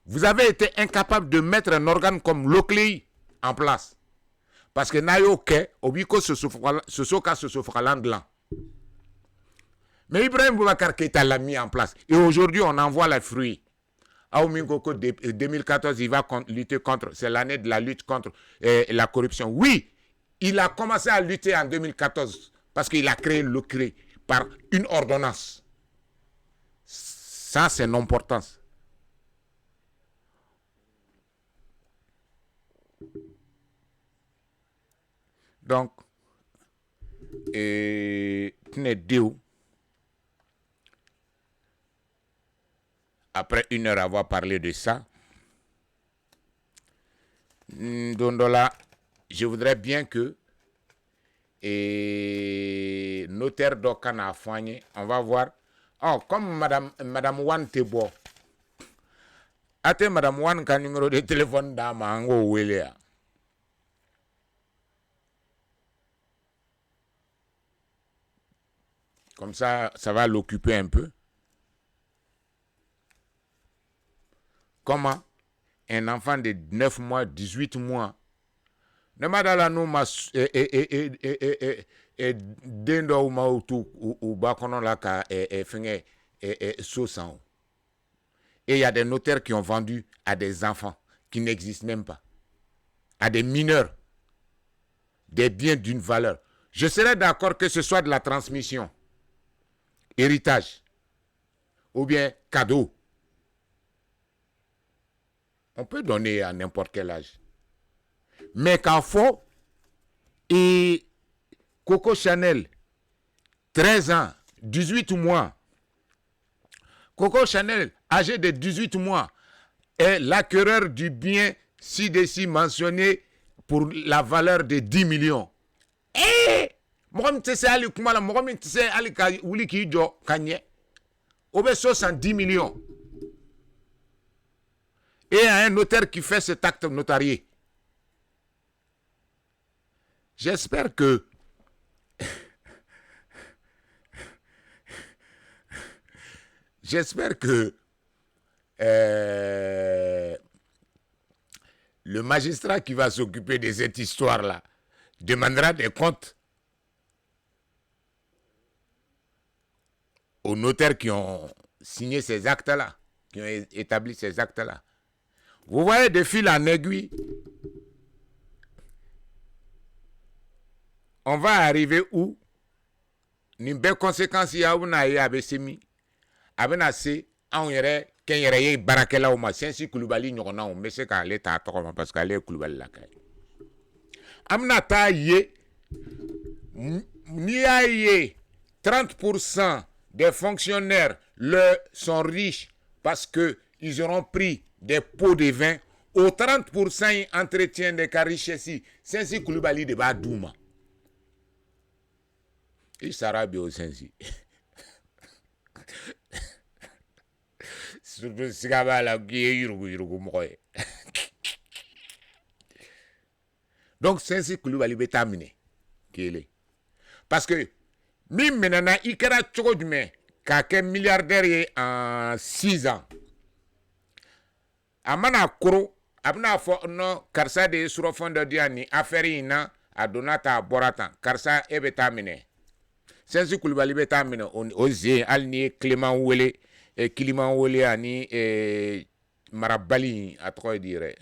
Vous avez été incapable de mettre un organe comme l'OCLEI en place parce que nayo ke obiko se souffraland là. Mais Ibrahim Boubacar Keïta l'a mis en place et aujourd'hui on en voit les fruits. Aoumingoko 2014 il va lutter contre, c'est l'année de la lutte contre la corruption. Oui, il a commencé à lutter en 2014 parce qu'il a créé le CRE par une ordonnance. Ça, c'est l'importance. Donc, après 1 heure avoir parlé de ça, Dondola, je voudrais bien que notaire d'Okana Foigné, on va voir. Oh, comme Madame Wan Tebo. Ate Madame Wan ka numéro de téléphone d'Amango Wélea. Comme ça, ça va l'occuper un peu. Comment un enfant de 9 mois, 18 mois, ne madala no mas dendo ma utu ou bakono la ka fenge sosan. Et il y a des notaires qui ont vendu à des enfants qui n'existent même pas, à des mineurs, des biens d'une valeur. Je serais d'accord que ce soit de la transmission, héritage, ou bien cadeau. On peut donner à n'importe quel âge. Mais quand faut, et Coco Chanel, 13 ans, 18 mois. Coco Chanel, âgé de 18 mois, est l'acquéreur du bien ci-dessus mentionné pour la valeur de 10 millions. Eh! Mɔgɔ tɛ se hali kuma la, mɔgɔ min tɛ se hali ka wuli k'i jɔ ka ɲɛ. O bɛ 70 millions. Et il y a un notaire qui fait cet acte notarié. J'espère que le magistrat qui va s'occuper de cette histoire-là demandera des comptes aux notaires qui ont signé ces actes-là, qui ont établi ces actes-là. Vous voyez, de fil en aiguille, on va arriver où ni belles conséquences il y a une abesemi abenase on yere ken yere ye barakela o ma sensi kulubali nyona o mese ka leta to parce que ale kulubali la kay amna ta ye ni aye 30% des fonctionnaires sont riches parce que ils auront pris des pots de vin. Au 30% ils entretiennent des richesses. Sensi kulubali de ba douma. Il sera bien au sensi. Surtout si la donc sensi kulubali be terminé. Parce que même maintenant il kera choco du mais qu'un milliardaire en 6 ans. Amana kuro abna fo no karsa de sur fond de diani affaire ina adonata borata karsa ebe terminé. Sensi kulubali be terminé ozie alni Clément Wele et Clément Wele ani marabali à trop dire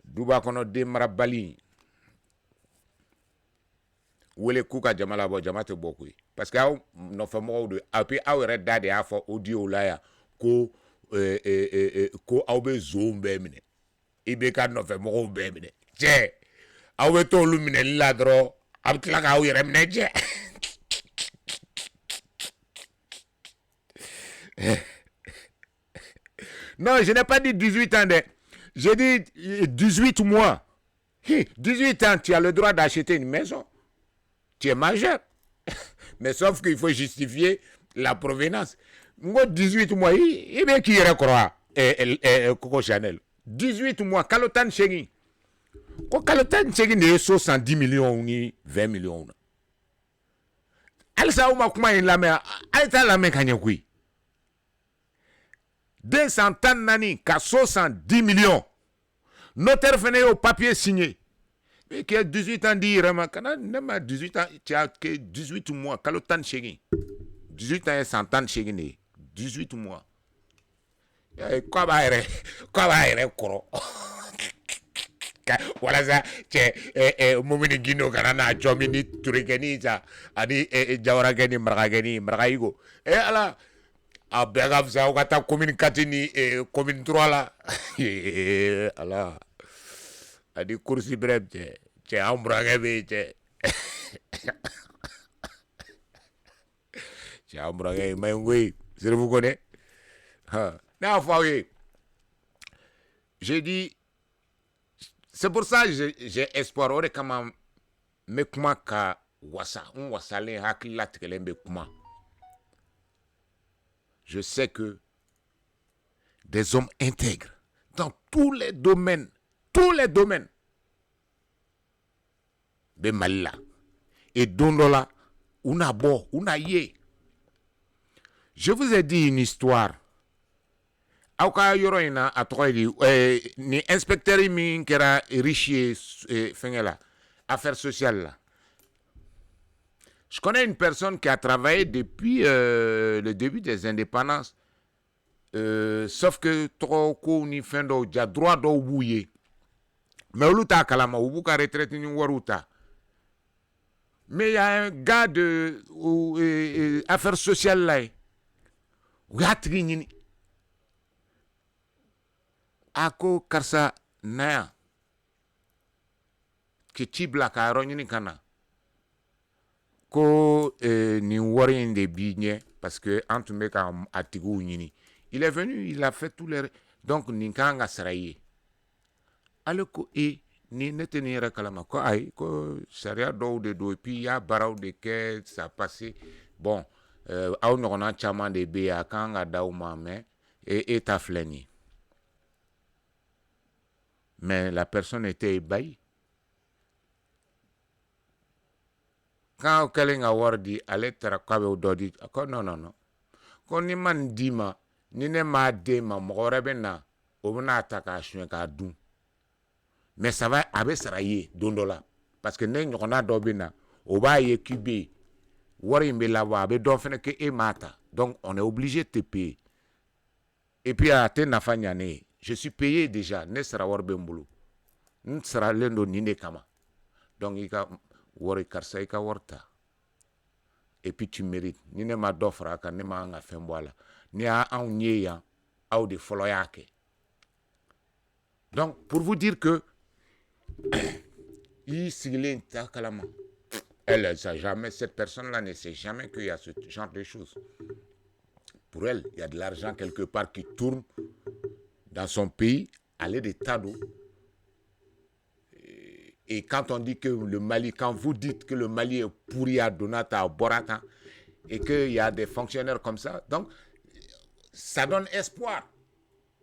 duba kono de marabali Wele kuka jamala bo jamate boku parce que no famo de api awre dade afo audio la ya ko ko awbe zombe mine ibe ka no famo be mine je awbe to lu mine la dro abtla ka awre mine je non, je n'ai pas dit 18 ans. J'ai dit 18 mois. 18 ans, tu as le droit d'acheter une maison. Tu es majeur. Mais sauf qu'il faut justifier la provenance. Moi, 18 mois, il est qui croire Coco Chanel. 18 mois, Kalotan Chéri. Kalotan Chéri n'est 70 millions ou 20 millions. Elle s'est dit, la main, elle a la main kanyakui. 200 nani, qu'à 70 millions. Notaire venait au papier signé. Mais qui a 18 ans dit, Rama, 18 ans, tu as 18 mois, Kalotan Chéri. 18 ans et 100 ans Chéri. 18 mois. Quoi va être koro? Voilà ça, c'est Moumini Guino, Garana, Jomini, Turigani, Adi, Jawaragani, Maragani, Maraigo. Et là, à Bergam, ça, on a commune Katini et commune 3 là. Alors, à des courses brèves, c'est Ambragabe, c'est Ambragabe, mais oui, je vous connais. Non, oui. J'ai dit, c'est pour ça que j'ai espoir. On est comme me kuma ka wasa, on wasale hakila tkelembe kuma. Je sais que des hommes intègres dans tous les domaines, de Malila et Dondola, Unabo, Unaye. Je vous ai dit une histoire. Auka yoro ina atoidi ni inspecteur mi kera riche fengela affaires sociales là. Je connais une personne qui a travaillé depuis le début des indépendances, sauf que trop ko ni fendo ja droit do bouye. Mais oluta kalama ubuka retraite ni waruta. Mais il y a un gars de affaires sociales là. Gatrini ako karsa naya ki tibla ka ronyini kana ko ni wari de bigne parce que en tout cas atigu nyini. Il est venu, il a fait tous les donc ni kanga saraye. Ale ko ni neteni rekalama ko ay ko sharia do de do puis ya baraw de que ça passé bon aw nona chama de be ya kanga dauma mais et ta fleni. Mais la personne était ébahie. Quand quelqu'un a wardi allait trakabe ou dodi non ko ni man dima ni ne ma de ma mogorebe na obuna ataka shwe ka dun mais ça va abe saraye dondola parce que ne nyona dobina oba ye kibe wari mbela wa be don fene ke e mata donc on est obligé de te payer et puis à te nafanya ne je suis payé déjà ne sera warbe mbulu n sera lendo ni ne kama donc ika wari karsa ika warta et puis tu mérites ni ne ma dofra ka ne ma nga fembola ni a en nyeya au de foloyake. Donc pour vous dire que elle a jamais, cette personne-là ne sait jamais qu'il y a ce genre de choses. Pour elle, il y a de l'argent quelque part qui tourne dans son pays, aller des tas d'eau. Et quand on dit que le Mali, quand vous dites que le Mali est pourri à Donata, à Borata, et qu'il y a des fonctionnaires comme ça, donc ça donne espoir.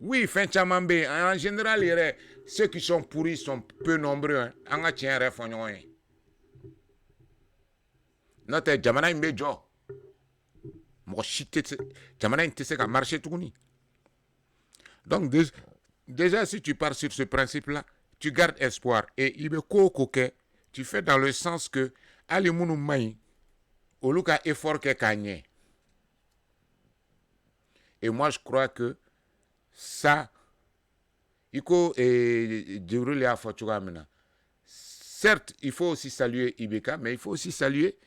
Oui, Chamambe, en général, ceux qui sont pourris sont peu nombreux. En tient réfonion. Notre Jamana Imbejo. Mon chité, Jamana Intesseka marché tout ni. Donc, déjà, si tu pars sur ce principe-là, tu gardes espoir. Et il me coquet, tu fais dans le sens que, Ali Mounou Maï, au luka effort que Kanye. Et moi, je crois que ça, certes, il faut aussi saluer Ibeka, mais il faut aussi saluer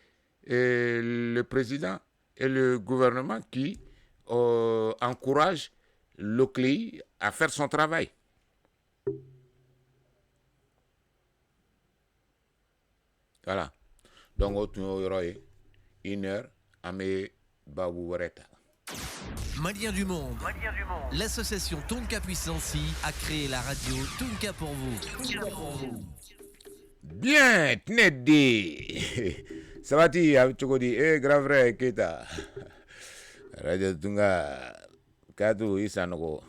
le président et le gouvernement qui encouragent l'OCLEI à faire son travail. Voilà. Donc, une heure à mes Babou Wareta. Maliens du monde. L'association Tonka Puissance a créé la radio Tonka pour vous. Bien, Tnedi. Ça va dire, tu dis, grand frère, Kita. Radio Tonka, Kadou, Isanogo.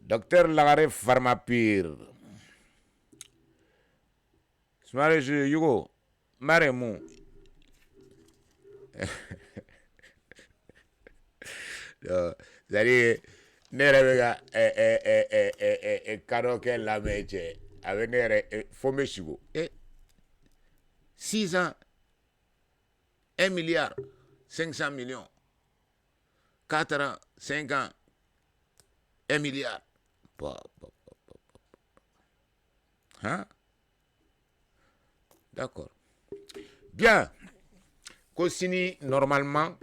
Docteur Lagare Pharmapir. Smare Yugo, Maremou. C'est-à-dire, Nerevega et Karoke la métier, avec Nere Fomechigo. Et 6 ans, 1 milliard, 500 millions. 4 ans, 5 ans, 1 milliard. Hein? D'accord. Bien. Kosini, normalement,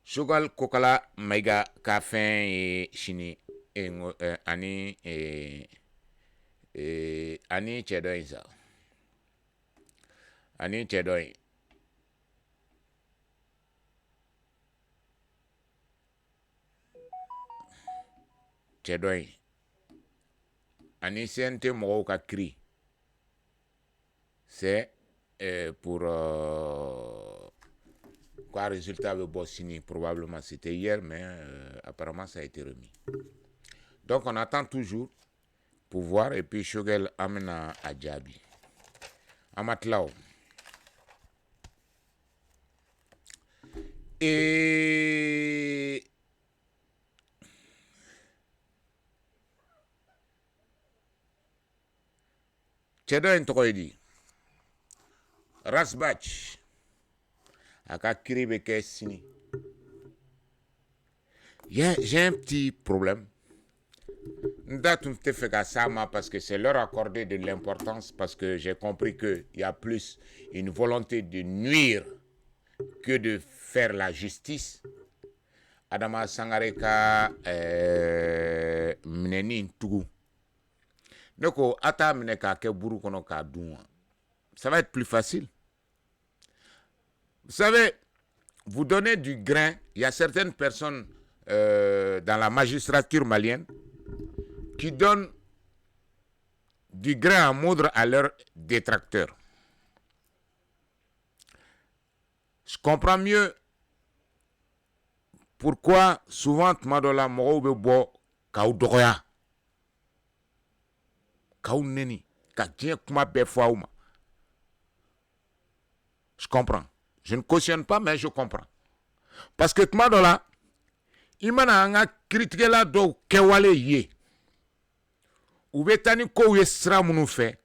Shogal Kokala Mega Kafin et Chini Ani Chedoin ça. Ani Chedoin. Chedoin. Ani Sente Moroka Kri. C'est pour quoi résultat de Bossini probablement c'était hier mais apparemment ça a été remis. Donc on attend toujours pour voir et puis Shogel amène à Djabi. Amatlao. Et Chedo Ntokoidi. Rasbach. Aka Kiribe Kessini. J'ai un petit problème. Parce que c'est leur accorder de l'importance, parce que j'ai compris qu'il y a plus une volonté de nuire que de faire la justice. Adama Sangareka Mneni Tougou. Donc, ça va être plus facile. Vous savez, vous donnez du grain. Il y a certaines personnes dans la magistrature malienne qui donnent du grain à moudre à leurs détracteurs. Je comprends mieux pourquoi souvent Madola Moro bo Kaudoya Kauneni Kadien Kuma Befauma. Je comprends. Je ne cautionne pas, mais je comprends. Parce que Madola, il m'a critiqué là do Kewale Ye. Ou betani ko ye sra munu fait.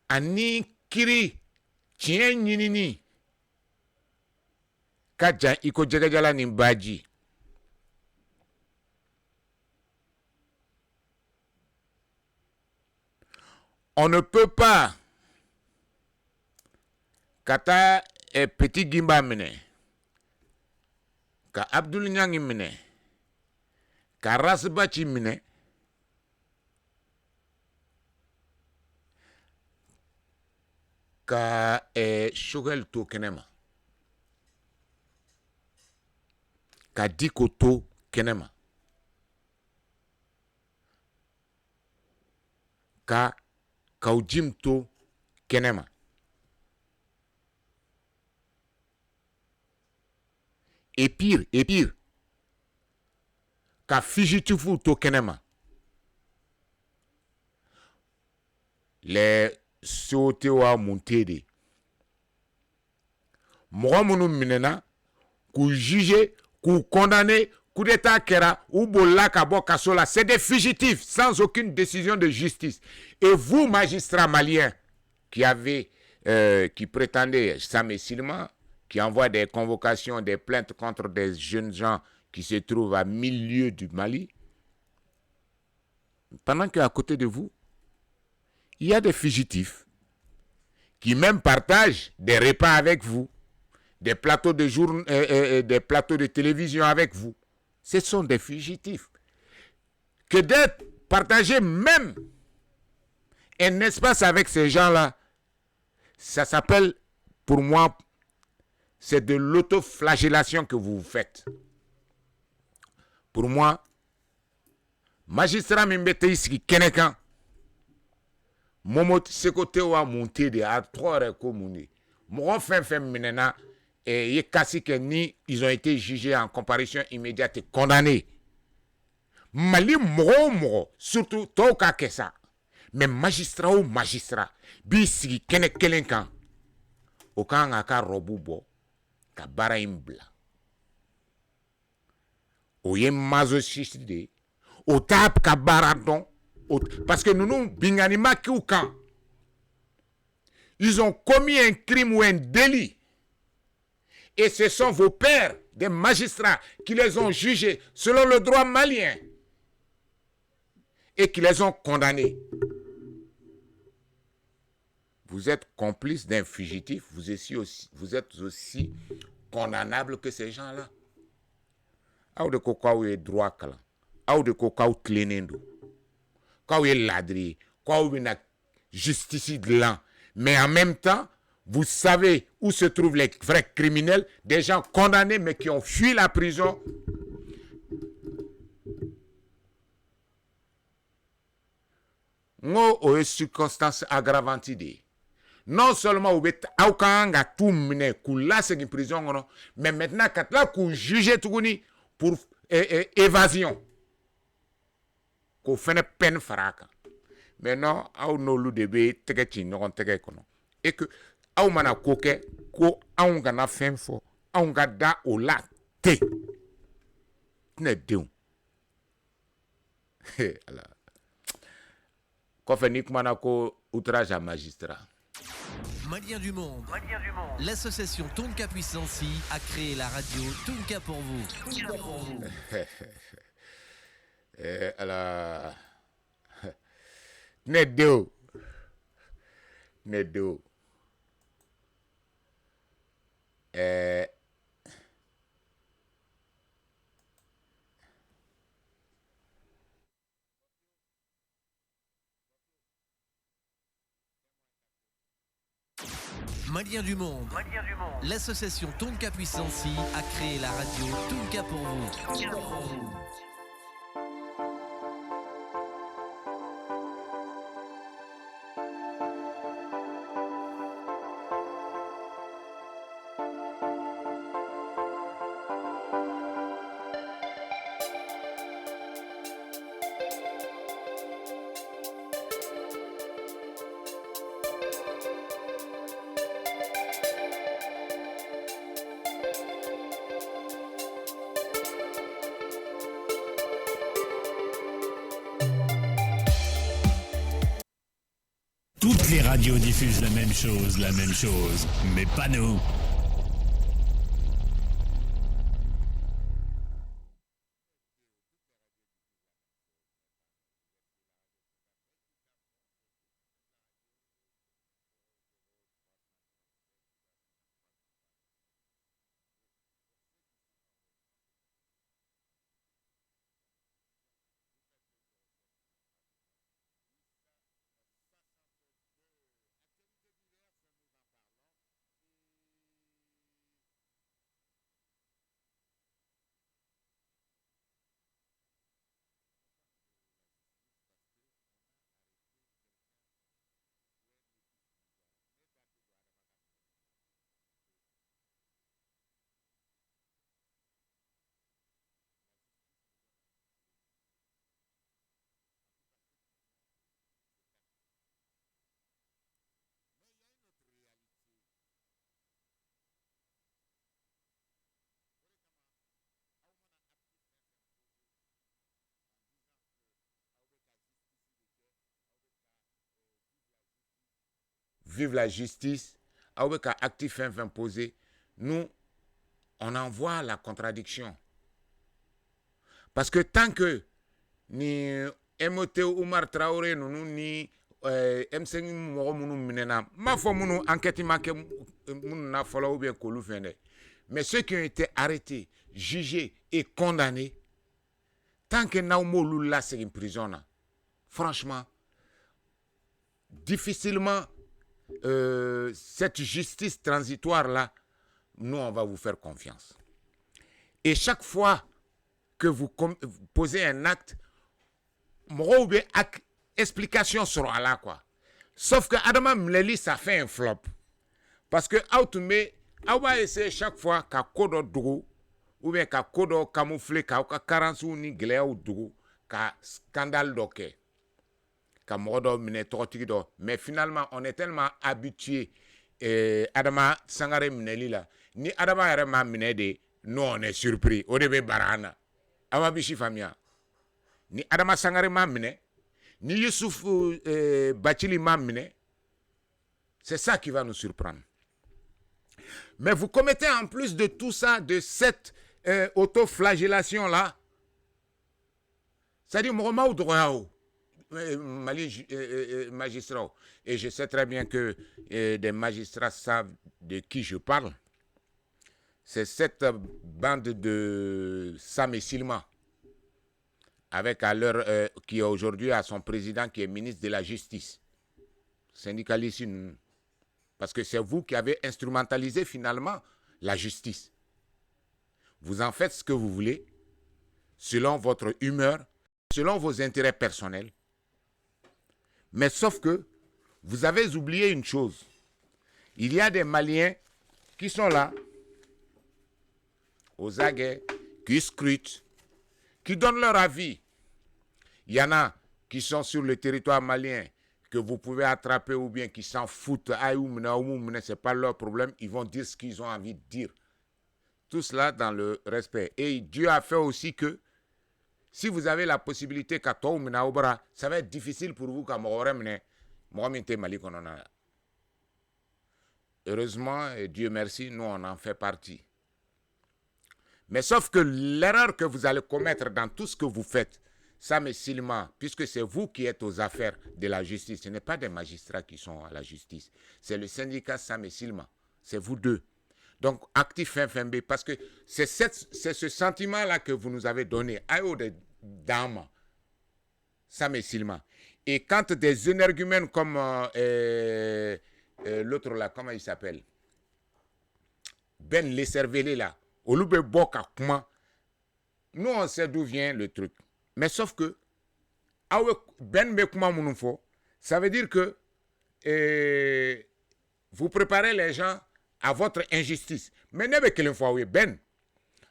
Ani kiri tien nyinini. Kaja iko jegajala ni baji. On ne peut pas kata petit gimba mene. Ka Abdul Nyang mene. Ka Rasbachi mene. Ka Shogel to kenema. Ka Diko to kenema. Ka Kaujim to kenema. Et pire, ka Fijitufu to kenema. Les Sotewa Muntede. Moramunu minena, ku juger, ku condamner, coup d'état kera, ou bola kabo kasola. C'est des fugitifs sans aucune décision de justice. Et vous, magistrats maliens, qui prétendaient, Samé Silma, qui envoie des convocations, des plaintes contre des jeunes gens qui se trouvent à 1000 lieues du Mali, pendant qu'à côté de vous, il y a des fugitifs qui même partagent des repas avec vous, des plateaux de des plateaux de télévision avec vous. Ce sont des fugitifs. Que d'être partagé même un espace avec ces gens-là, ça s'appelle, pour moi, c'est de l'autoflagellation que vous faites. Pour moi, magistrat Mimbete iski Kenekan, Momot Sekote wa monté de à 3 communes. Mon fin menena et Yekasi ni ils ont été jugés en comparution immédiate et condamnés. Mali moro surtout Toka Kessa. Mais magistrat ou magistrat, bisiki Kenekan. Aucun aka robubo, ka bara imbla. Oye mazochiste, au tap ka baradon. Parce que nous binganima qui ou quand ils ont commis un crime ou un délit et ce sont vos pères des magistrats qui les ont jugés selon le droit malien et qui les ont condamnés. Vous êtes complice d'un fugitif, vous êtes aussi condamnable que ces gens-là. Aou de coca ou droit kala, aou de coca ou clénendo. Quand il ladri, quand il a justice de l'an. Mais en même temps, vous savez où se trouvent les vrais criminels, des gens condamnés mais qui ont fui la prison. Ngo o circonstances aggravantes de. Non seulement vous êtes aukanga tout mine kula en prison, mais maintenant quand là vous jugez tout pour évasion. Qu'on fait une peine faraka. Mais non, au no lu de be tege chi no tege kono. Et que au mana koke ko au gana fenfo, au gada o la te. Ne deun. Ala. Ko fe nik mana ko outrage à magistrat. Maliens du monde. L'association Tonka Puissancy a créé la radio Tonka pour vous. Alors, Nedo. Maliens du monde. L'association Tonka Puissancy a créé la radio Tonka pour vous. Toutes les radios diffusent la même chose, mais pas nous. Vive la justice, avec un actif imposé, nous, on en voit la contradiction. Parce que tant que ni Emote Oumar Traoré, nous, ni M5 Moro Mounou Minena, ma foi Mounou enquête manqué Mounou na follow ou bien Kolou Fende. Mais ceux qui ont été arrêtés, jugés et condamnés, tant que Naoumo Lula c'est en prison, franchement, difficilement cette justice transitoire-là, nous, on va vous faire confiance. Et chaque fois que vous posez un acte, explication sera là, quoi. Sauf que Adama Mleli, ça fait un flop. Parce que, on va essayer chaque fois qu'à Kodo Dougou, ou bien qu'à Kodo camouflé, qu'à Karansu ni Gléa ou Dougou, qu'à scandale d'oké. Mais finalement, on est tellement habitué Adama Sangare Mineli là. Ni Adama Yarema Minede, nous on est surpris. Au début, Barana. Awabishi Famia. Ni Adama Sangare Mamine, ni Youssouf Bachili Mamine. C'est ça qui va nous surprendre. Mais vous commettez en plus de tout ça, de cette autoflagellation là, c'est-à-dire Mouroma ou Droyao. Mali magistrats, et je sais très bien que des magistrats savent de qui je parle. C'est cette bande de Sam et Silma, avec à l'heure qui aujourd'hui a son président qui est ministre de la Justice, syndicaliste, parce que c'est vous qui avez instrumentalisé finalement la justice. Vous en faites ce que vous voulez, selon votre humeur, selon vos intérêts personnels. Mais sauf que vous avez oublié une chose. Il y a des Maliens qui sont là, aux aguets, qui scrutent, qui donnent leur avis. Il y en a qui sont sur le territoire malien, que vous pouvez attraper ou bien qui s'en foutent. Ce n'est pas leur problème. Ils vont dire ce qu'ils ont envie de dire. Tout cela dans le respect. Et Dieu a fait aussi que si vous avez la possibilité qu'à toi ou ça va être difficile pour vous qu'à Mali. Heureusement, et Dieu merci, nous on en fait partie. Mais sauf que l'erreur que vous allez commettre dans tout ce que vous faites, Sam et Silma, puisque c'est vous qui êtes aux affaires de la justice, ce n'est pas des magistrats qui sont à la justice, c'est le syndicat Sam et Silma, c'est vous deux. Donc, actif FMB, parce que c'est ce sentiment-là que vous nous avez donné, Ayo de Dama, Sam et Silma. Et quand des énergumènes comme l'autre là, comment il s'appelle? Ben Lecervelé là. Olube Boka Kuma. Nous, on sait d'où vient le truc. Mais sauf que, Ben Bekuma Mounufo, ça veut dire que vous préparez les gens à votre injustice. Mais ne que le fois, Ben.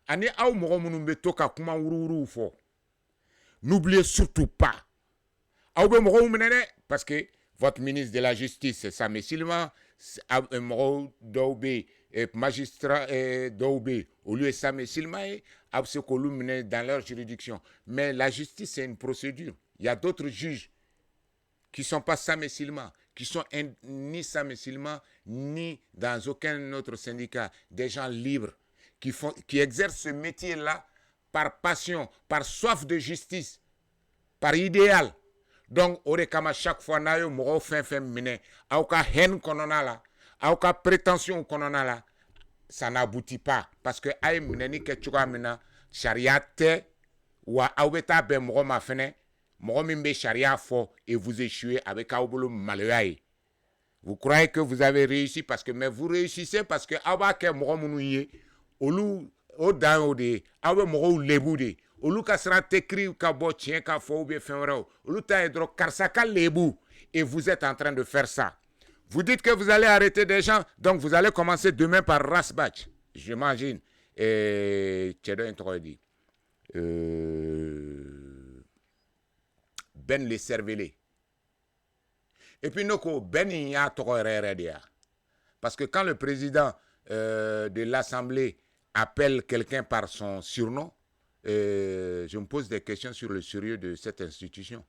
Ani Aou Moro Mounumbe Toka Kuma Ururu Fo. N'oubliez surtout pas. Aoube Moro Mounene, parce que votre ministre de la Justice, c'est Samé Silva, Moro Daoube, magistrat Daoube, au lieu de Samé Silva, dans leur juridiction. Mais la justice, c'est une procédure. Il y a d'autres juges qui ne sont pas Samé Silva, qui sont ni Samé Silva, ni dans aucun autre syndicat. Des gens libres, qui exercent ce métier-là par passion, par soif de justice, par idéal. Donc, Orekama, chaque fois, nayo moro fin mine, auka haine konona la, auka prétention konona la, ça n'aboutit pas. Parce que aïe mneni ke chuka mina, charia te, ou aubeta ben moro ma fene, moro mimbe charia fort, et vous échouez avec aubolo malheureux. Vous croyez que vous avez réussi parce que, mais vous réussissez parce que awa ke moro munouye, olu, o dan ode, awe moro leboude. Olu ka sera écrit ka bo tien ka fo ou bien fenreo. Olu ta edro karsaka lebu. Et vous êtes en train de faire ça. Vous dites que vous allez arrêter des gens, donc vous allez commencer demain par Rasbach. J'imagine. Et Tchedo introduit. Ben les cervelés. Et puis nous Ben y a parce que quand le président de l'Assemblée appelle quelqu'un par son surnom, je me pose des questions sur le sérieux de cette institution.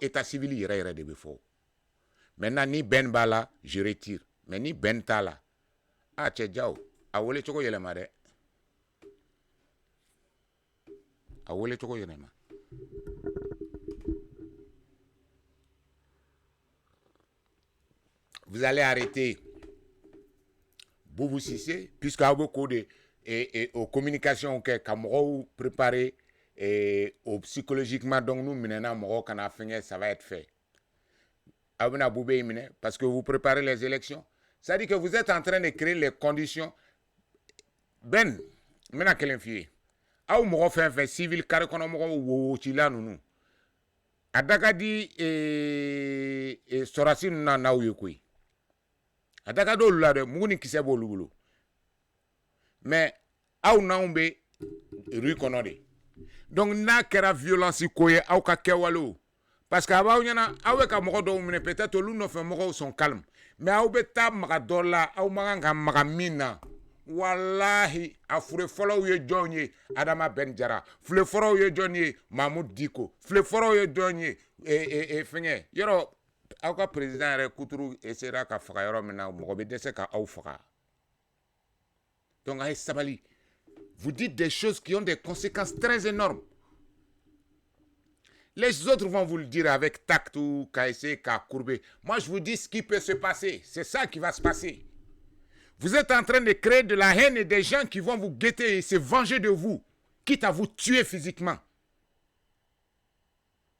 État civil, maintenant, ni Ben Bala, je retire. Mais ni Ben Tala. Ah, tchèdjao. Awole choko yelemade. Awole choko yelema. Vous allez arrêter Boubou Sissé, puisqu'il y a beaucoup de aux communications que Camaro préparé et psychologiquement, donc nous, maintenant, ça va être fait. Parce que vous préparez les élections. Ça dit que vous êtes en train de créer les conditions. Ben, maintenant, quel infie? Ah, on fait civil, car on a nous. Adagadi et Sorasin na Naouyokui. Adagado lade muni kisebo lulu. Mais au naumbe rue konode. Donc na kera violence koye au ka kewalo. Parce que avant yana awe ka moko do mine peut-être lu no fait moko sont calmes. Mais au beta maka dola au manga magamina. Wallahi afure follow ye jonye Adama Benjara. Fle follow ye jonye Mahmoud Diko. Fle follow ye jonye fenge. Yoro auka président re kuturu essera ka faka yoro mena mo be dese ka au faka. Donc ay sabali. Vous dites des choses qui ont des conséquences très énormes. Les autres vont vous le dire avec tact ou KSC, courbé. Moi, je vous dis ce qui peut se passer. C'est ça qui va se passer. Vous êtes en train de créer de la haine et des gens qui vont vous guetter et se venger de vous, quitte à vous tuer physiquement.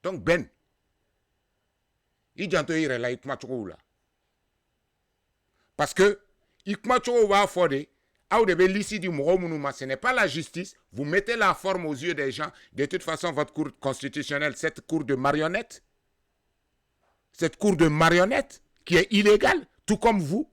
Donc, Ben, parce que, ce n'est pas la justice. Vous mettez la forme aux yeux des gens. De toute façon, votre cour constitutionnelle, cette cour de marionnettes, qui est illégale, tout comme vous.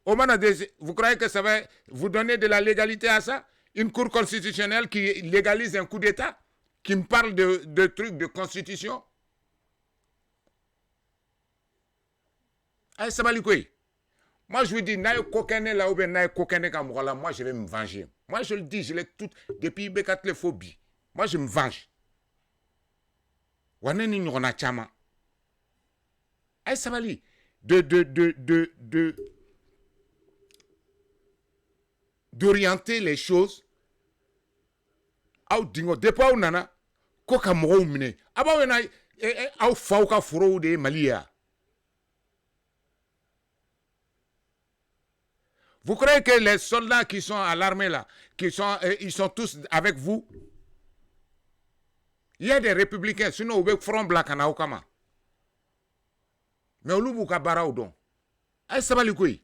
Vous croyez que ça va vous donner de la légalité à ça? Une cour constitutionnelle qui légalise un coup d'État, qui me parle de trucs de constitution? Ça va lui quoi? Moi, je vous dis, moi, je vais me venger. Moi, je le dis, je l'ai tout, depuis Bekat les phobies. Moi, je me venge. Ça va lui. D'orienter les choses. Depuis où nana, koka moro mine. Aba wena, au fauka furo de Malia. Vous croyez que les soldats qui sont à l'armée là, ils sont tous avec vous? Il y a des républicains, sinon vous front black en Aokama. Mais vous avez bara udon. Ay sabali koy.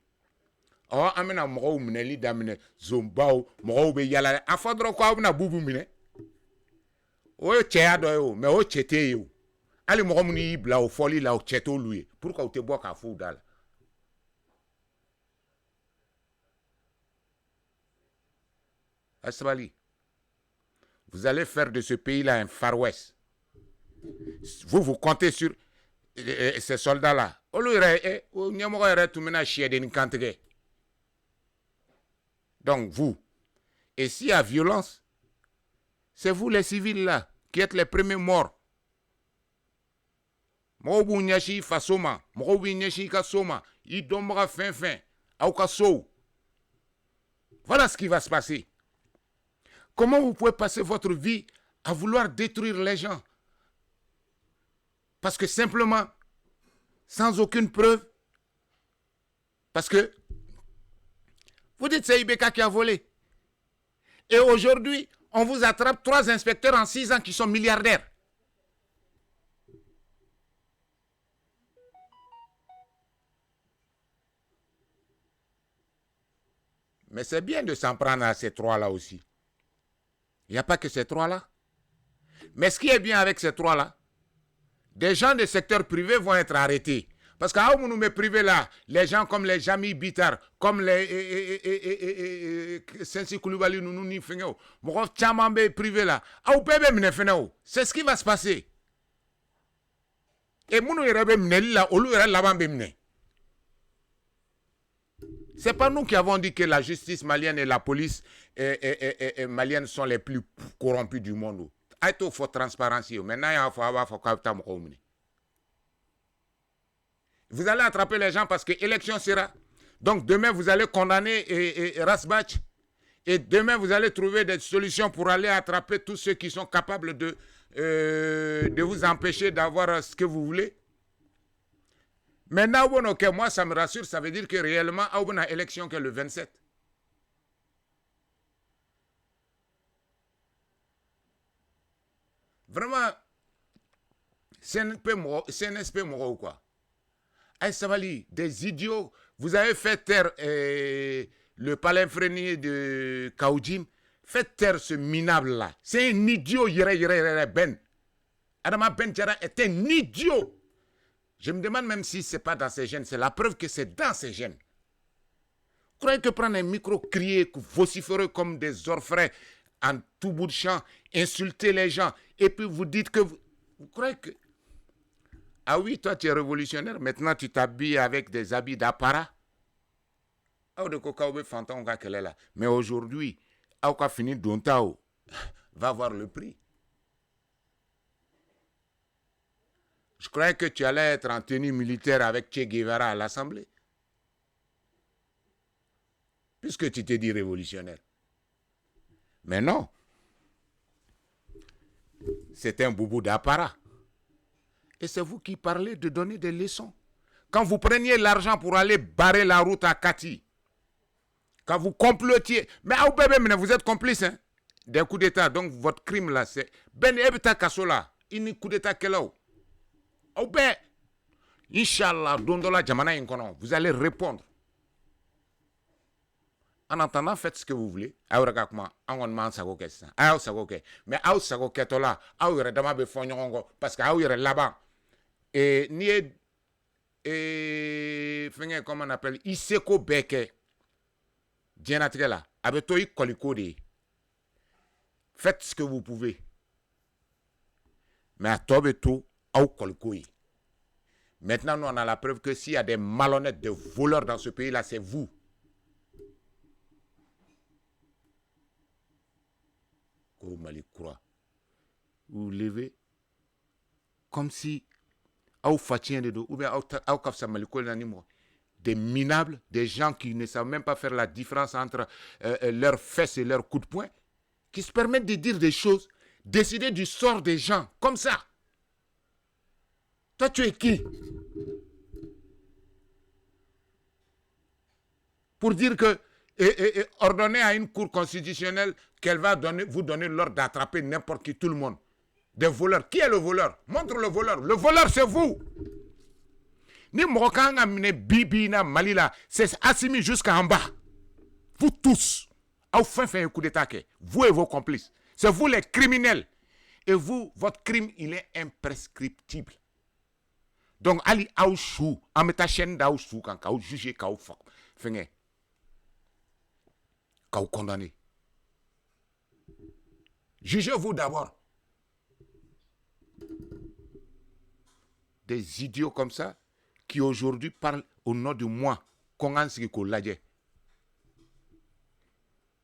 Oh amena mo mineli damine zombao mo be yala afadro ko abuna bubu mine. O che ado yo, mais o chete yo. Ali mo muni bla o foli la o cheto lui. Pourquoi o te bois ka fou dal? Ay sabali. Vous allez faire de ce pays-là un Far West. Vous comptez sur ces soldats-là. Donc vous, et s'il y a violence, c'est vous les civils-là qui êtes les premiers morts. Voilà ce qui va se passer. Comment vous pouvez passer votre vie à vouloir détruire les gens? Parce que simplement, sans aucune preuve, parce que vous dites c'est Ibeka qui a volé. Et aujourd'hui, on vous attrape 3 inspecteurs en 6 ans qui sont milliardaires. Mais c'est bien de s'en prendre à ces 3-là aussi. Il n'y a pas que ces 3-là. Mais ce qui est bien avec ces 3-là, des gens du secteur privé vont être arrêtés. Parce qu'à où nous met privé là, les gens comme les Jami Bitar, comme les Sensi Koulibaly, nous n'y faisons pas. Privé là. C'est ce qui va se passer. Et nous c'est pas nous qui avons dit que la justice malienne et la police malienne sont les plus corrompus du monde. Il faut transparence. Maintenant, il faut avoir vous allez attraper les gens parce que l'élection sera. Donc demain, vous allez condamner Rasbach. Et demain, vous allez trouver des solutions pour aller attraper tous ceux qui sont capables de vous empêcher d'avoir ce que vous voulez. Maintenant, moi, ça me rassure. Ça veut dire que réellement, il y a une élection que le 27. Vraiment, c'est un esprit moral ou quoi? Aïe Savali, des idiots. Vous avez fait taire le palais de Kaoudjim. Faites taire ce minable-là. C'est un idiot, Ben. Adama Ben Djara est un idiot. Je me demande même si ce n'est pas dans ses gènes. C'est la preuve que c'est dans ses gènes. Vous croyez que prendre un micro, crier, vociférer comme des orfraies en tout bout de champ, insulter les gens, et puis vous dites que... Vous croyez que... Ah oui, toi tu es révolutionnaire, maintenant tu t'habilles avec des habits d'apparat. Mais aujourd'hui, Aouka fini Dontao va voir le prix. Je croyais que tu allais être en tenue militaire avec Che Guevara à l'Assemblée. Puisque tu t'es dit révolutionnaire. Mais non. C'est un boubou d'apparat. Et c'est vous qui parlez de donner des leçons. Quand vous preniez l'argent pour aller barrer la route à Kati, quand vous complotiez, mais vous êtes complice des coups d'État. Donc votre crime là, c'est Ben Ebita Kassola, une coup d'État kelao. Inch'Allah, Dondola Jamana Inkono, vous allez répondre. En attendant, faites ce que vous voulez. Mais parce que là-bas. Et comment on appelle, Iseko Beke. Djenatrela. Abetoi Kolikode. Faites ce que vous pouvez. Mais à Tobeto, au Kolikoi. Maintenant, nous on a la preuve que s'il y a des malhonnêtes, des voleurs dans ce pays-là, c'est vous. Mali croit. Vous levez comme si des minables, des gens qui ne savent même pas faire la différence entre leurs fesses et leurs coups de poing, qui se permettent de dire des choses, décider du sort des gens, comme ça. Toi, tu es qui? Pour dire que et ordonner à une cour constitutionnelle qu'elle va vous donner l'ordre d'attraper n'importe qui, tout le monde. des voleurs. Qui est le voleur? Montre le voleur. Le voleur, c'est vous. Ni Morokang amine Bibi na Mali là, c'est Assimi jusqu'en bas. Vous tous. Enfin fait un coup d'état. Vous et vos complices. C'est vous les criminels. Et vous, votre crime, il est imprescriptible. Donc, Ali Aouchou, en mettant chaîne d'Aouchou, quand vous jugez, quand vous faites, quand vous condamnez. Jugez-vous d'abord. Des idiots comme ça, qui aujourd'hui parlent au nom de moi,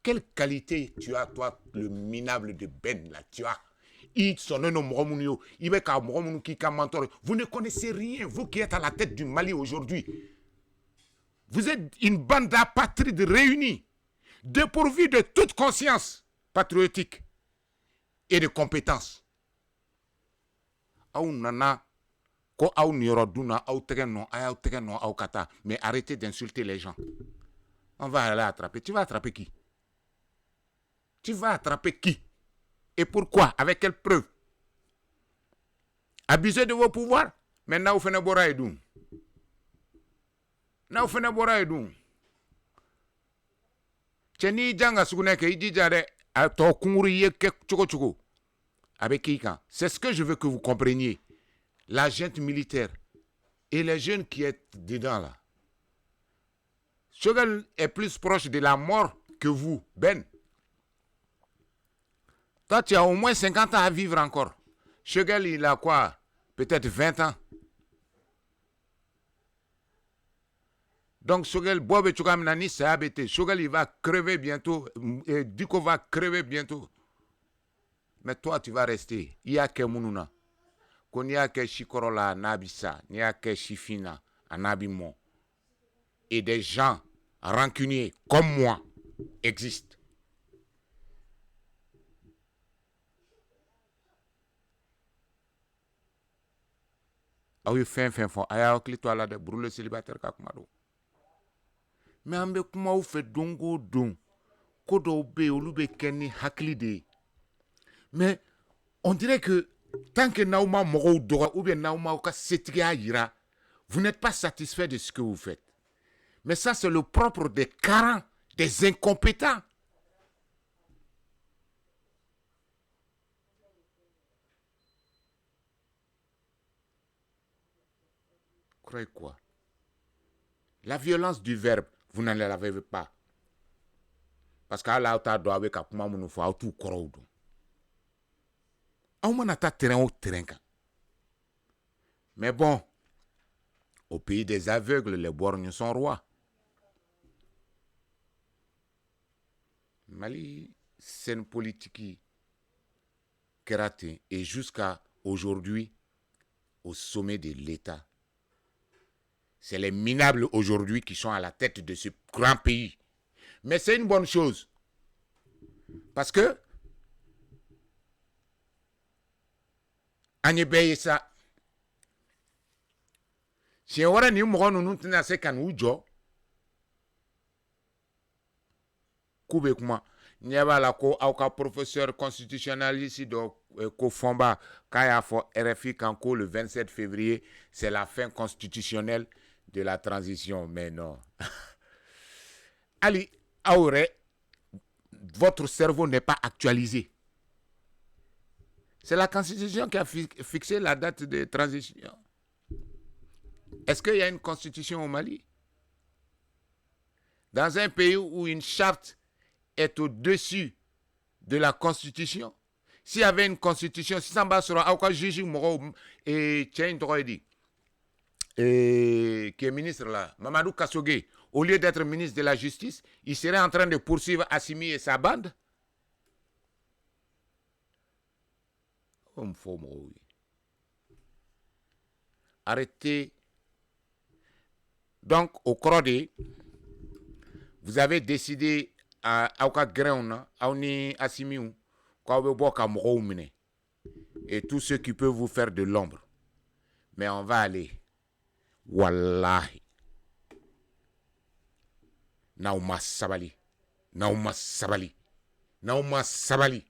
quelle qualité tu as, toi, le minable de Ben, là, tu as? Vous ne connaissez rien, vous qui êtes à la tête du Mali aujourd'hui. Vous êtes une bande d'apatrides réunis, dépourvus de toute conscience patriotique et de compétence. Mais arrêtez d'insulter les gens. On va aller attraper. Tu vas attraper qui? Tu vas attraper qui? Et pourquoi? Avec quelle preuve? Abusez de vos pouvoirs. Maintenant, vous faites un bora et doum. Now, vous faites un bora et doum. Tcheni Djanga Souguneke, il dit avec qui? C'est ce que je veux que vous compreniez. La junte militaire et les jeunes qui sont dedans là. Chogal est plus proche de la mort que vous, Ben. Toi, tu as au moins 50 ans à vivre encore. Chogal, il a quoi? Peut-être 20 ans. Donc, Chogal, Bob et Chogam Nani, c'est abattu. Chogal, il va crever bientôt. Et Duko va crever bientôt. Mais toi, tu vas rester. Il y a que Mounouna. Qu'on y a que Chikorola, Nabissa, il y a que Chifina, Anabimon. Et des gens rancuniers comme moi existent. Ah oui, fin, aya okli to ala de brûler célibataire kakumado. Mais ambe kuma ou fait dongo don. Kodo be olube kenni haklide. Mais on dirait que tant que Naouma Moro Dora ou bien Naouma Oka Setiga Yira, vous n'êtes pas satisfait de ce que vous faites. Mais ça, c'est le propre des carents, des incompétents. Croyez quoi? La violence du verbe, vous n'en l'avez pas. Parce qu'à la hauteur doit avec un peu faut tout corroder. On a terrain au terrain. Mais bon, au pays des aveugles, les borgnes sont rois. Mali, c'est une politique kérate et jusqu'à aujourd'hui au sommet de l'État. C'est les minables aujourd'hui qui sont à la tête de ce grand pays. Mais c'est une bonne chose. Parce que Agnébé ça. Si on a ni mouron nous tenons à ce qu'on ou jo. Koube comment. N'y a pas la ko aucun professeur constitutionnaliste de Kofomba Kaya for RFI Kanko le 27 février, c'est la fin constitutionnelle de la transition. Mais non. Ali, Aure, votre cerveau n'est pas actualisé. C'est la Constitution qui a fixé la date de transition. Est-ce qu'il y a une Constitution au Mali? Dans un pays où une charte est au-dessus de la Constitution, s'il y avait une Constitution, si ça m'a sera aucun juge et Tchain Droidi, qui est ministre là, Mamadou Kassogué, au lieu d'être ministre de la Justice, il serait en train de poursuivre Assimi et sa bande. Arrêtez. Donc, au Crodé, vous avez décidé à Grain, à Assimi, et tous ceux qui peuvent vous faire de l'ombre. Mais on va aller. Wallahi. Naouma Sabali. Naouma Sabali. Naouma Sabali.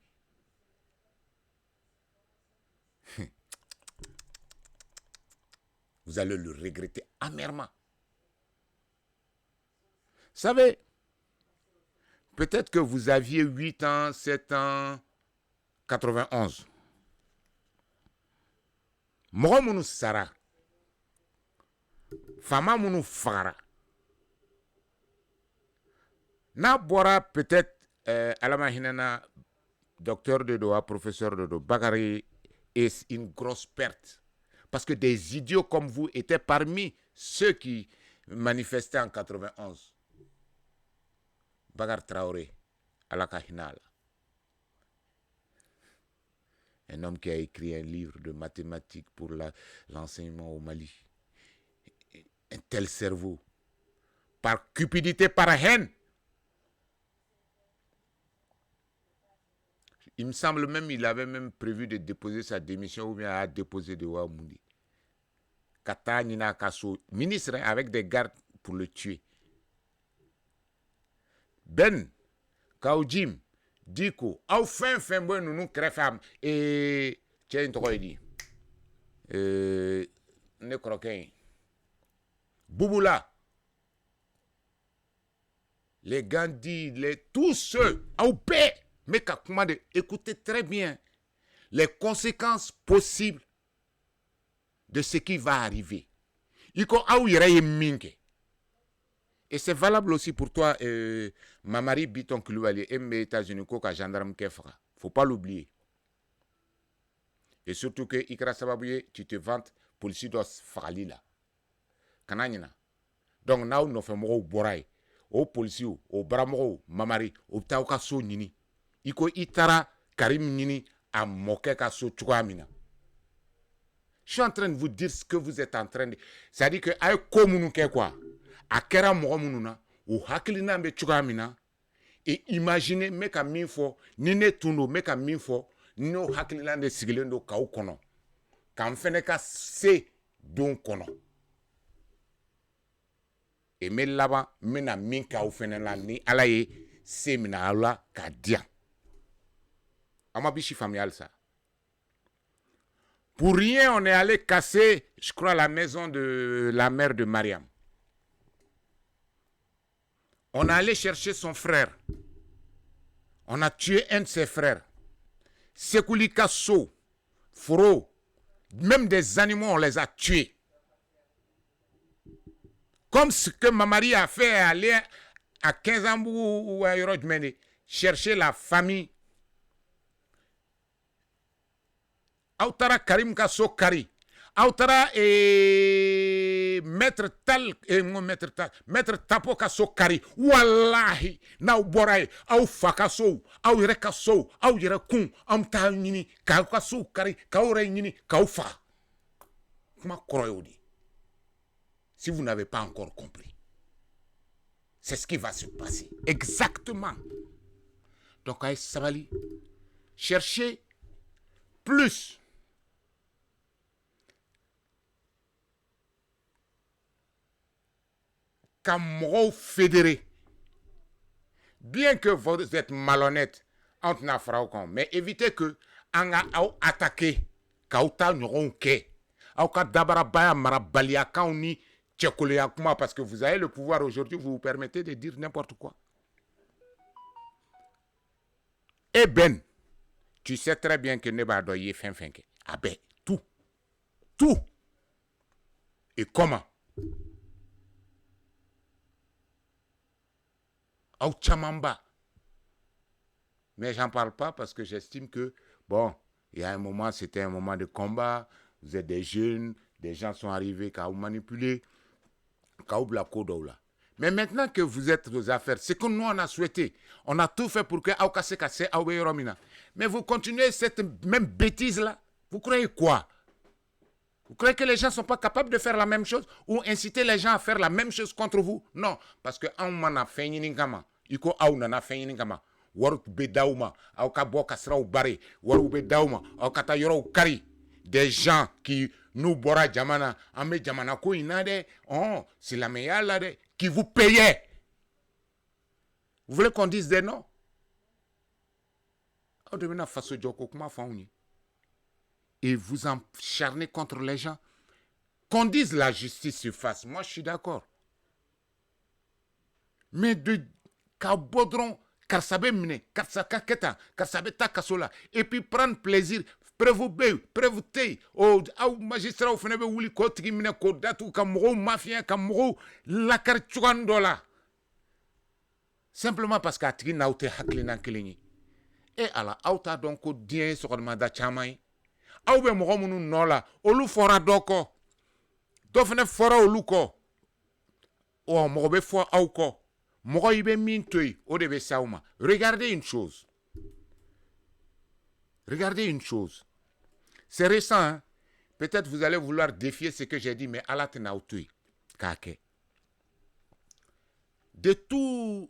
Vous allez le regretter amèrement. Vous savez, peut-être que vous aviez 8 ans, 7 ans, 91. Mɔgɔ minnu sara, fama minnu fagara, n'a bɔra peut-être Alama hinɛna docteur de don, professeur de don, Bakari est une grosse perte. Parce que des idiots comme vous étaient parmi ceux qui manifestaient en 91. Bakar Traoré, Alaka Hinala. Un homme qui a écrit un livre de mathématiques pour l'enseignement au Mali. Un tel cerveau. Par cupidité, par haine. Il me semble même qu'il avait même prévu de déposer sa démission ou bien à déposer de Ouamoudi. Kata Nina Kasso, ministre avec des gardes pour le tuer. Ben, Kaoujim, Diko, au fin bon nous crèvons et tiens toi dit ne croquin Bouboula, les Gandhi, tous ceux au paix. Mais écoutez très bien les conséquences possibles de ce qui va arriver. Et c'est valable aussi pour toi, Mamari Biton Koulibaly, et mes États-Unis, qui gendarme Kefra. Faut pas l'oublier. Et surtout que Ikra Sababouye, tu te vantes policier dos Falila. Kananina. Donc, now, nous faisons au Boraï, au policier, au Bramoro, Mamari, au Taoka So Nini. Iko itara Karim Nini a moqué ka so chuamina. Je suis en train de vous dire ce que vous êtes en train de... C'est-à-dire que ay komunu ke quoi. A kera momununa ou hakilina be chuamina et imaginez meka minfo nine tuno meka minfo no hakilina de sigilendo ka ukono. Kan fene ka se don kono. Et me laba mena minka ou fene la ni alaye se mina ala ka dia. Amabichi familial ça. Pour rien, on est allé casser, je crois, la maison de la mère de Mariam. On est allé chercher son frère. On a tué un de ses frères. Sekoulika So, Foro, même des animaux, on les a tués. Comme ce que Mamari a fait aller à 15 ans ou à Yorodmene, chercher la famille. Autara Karim Kasso Kari. Autara maître Tapo Kasso Kari. Wallahi. Na boray. Au fakaso. Au rekaso. Au yerakun. Am ta nini. Kaukaso Kari. Kaure nini. Kaufa. Comment croyez-vous? Si vous n'avez pas encore compris. C'est ce qui va se passer. Exactement. Donc, Aïs Sabali, cherchez plus. Camro fédéré. Bien que vous êtes malhonnête entre Nafraokon, mais évitez que on a attaqué Kauta Nyoronke. Auka Dabara Baya Marabalia Kauni Tchekoléa Kuma, parce que vous avez le pouvoir aujourd'hui, vous vous permettez de dire n'importe quoi. Eh ben, tu sais très bien que Neba doye fin. Ah ben, tout. Et comment? Au Chamamba. Mais j'en parle pas parce que j'estime que, bon, il y a un moment, c'était un moment de combat, vous êtes des jeunes, des gens sont arrivés qui ont manipulé, qui ont la codoula. Mais maintenant que vous êtes aux affaires, c'est que nous on a souhaité, on a tout fait pour que Aukase Kase Aoué Romina. Mais vous continuez cette même bêtise là. Vous croyez quoi? Vous croyez que les gens ne sont pas capables de faire la même chose ou inciter les gens à faire la même chose contre vous? Non, parce que on m'en a fait une gama, iko a on a fait une gama. Waru bedauma, au kabo kasra ou baré, waru bedauma, au kata yoro kari. Des gens qui nous bora jamana, ame jamana ko inade, oh, c'est la meilleure là qui vous payait. Vous voulez qu'on dise des noms? On devient façon joko kuma fauni. et vous en charnez contre les gens. Qu'on dise la justice se fasse, moi je suis d'accord. Mais de Kabodron, Karsabe Mine, Karsaka Keta, Karsabe Takasola, et puis prendre plaisir, prévouter au magistrat au Fenebe Wuli Kotri Mine Kodatu, Kamro, Mafia, Kamro, la Karchuandola. Simplement parce qu'à Tri Naute Haklinan Kilini. Et à la Auta donc, Dien sur le mandat Chamay. Aube Moromunu Nola, Olu Fora Doko. Dofene Fora Oluko. Ou Morobe Fora Auko. Regardez une chose. Regardez une chose. C'est récent, hein? Peut-être vous allez vouloir défier ce que j'ai dit, mais Allah te n'a tué. De tous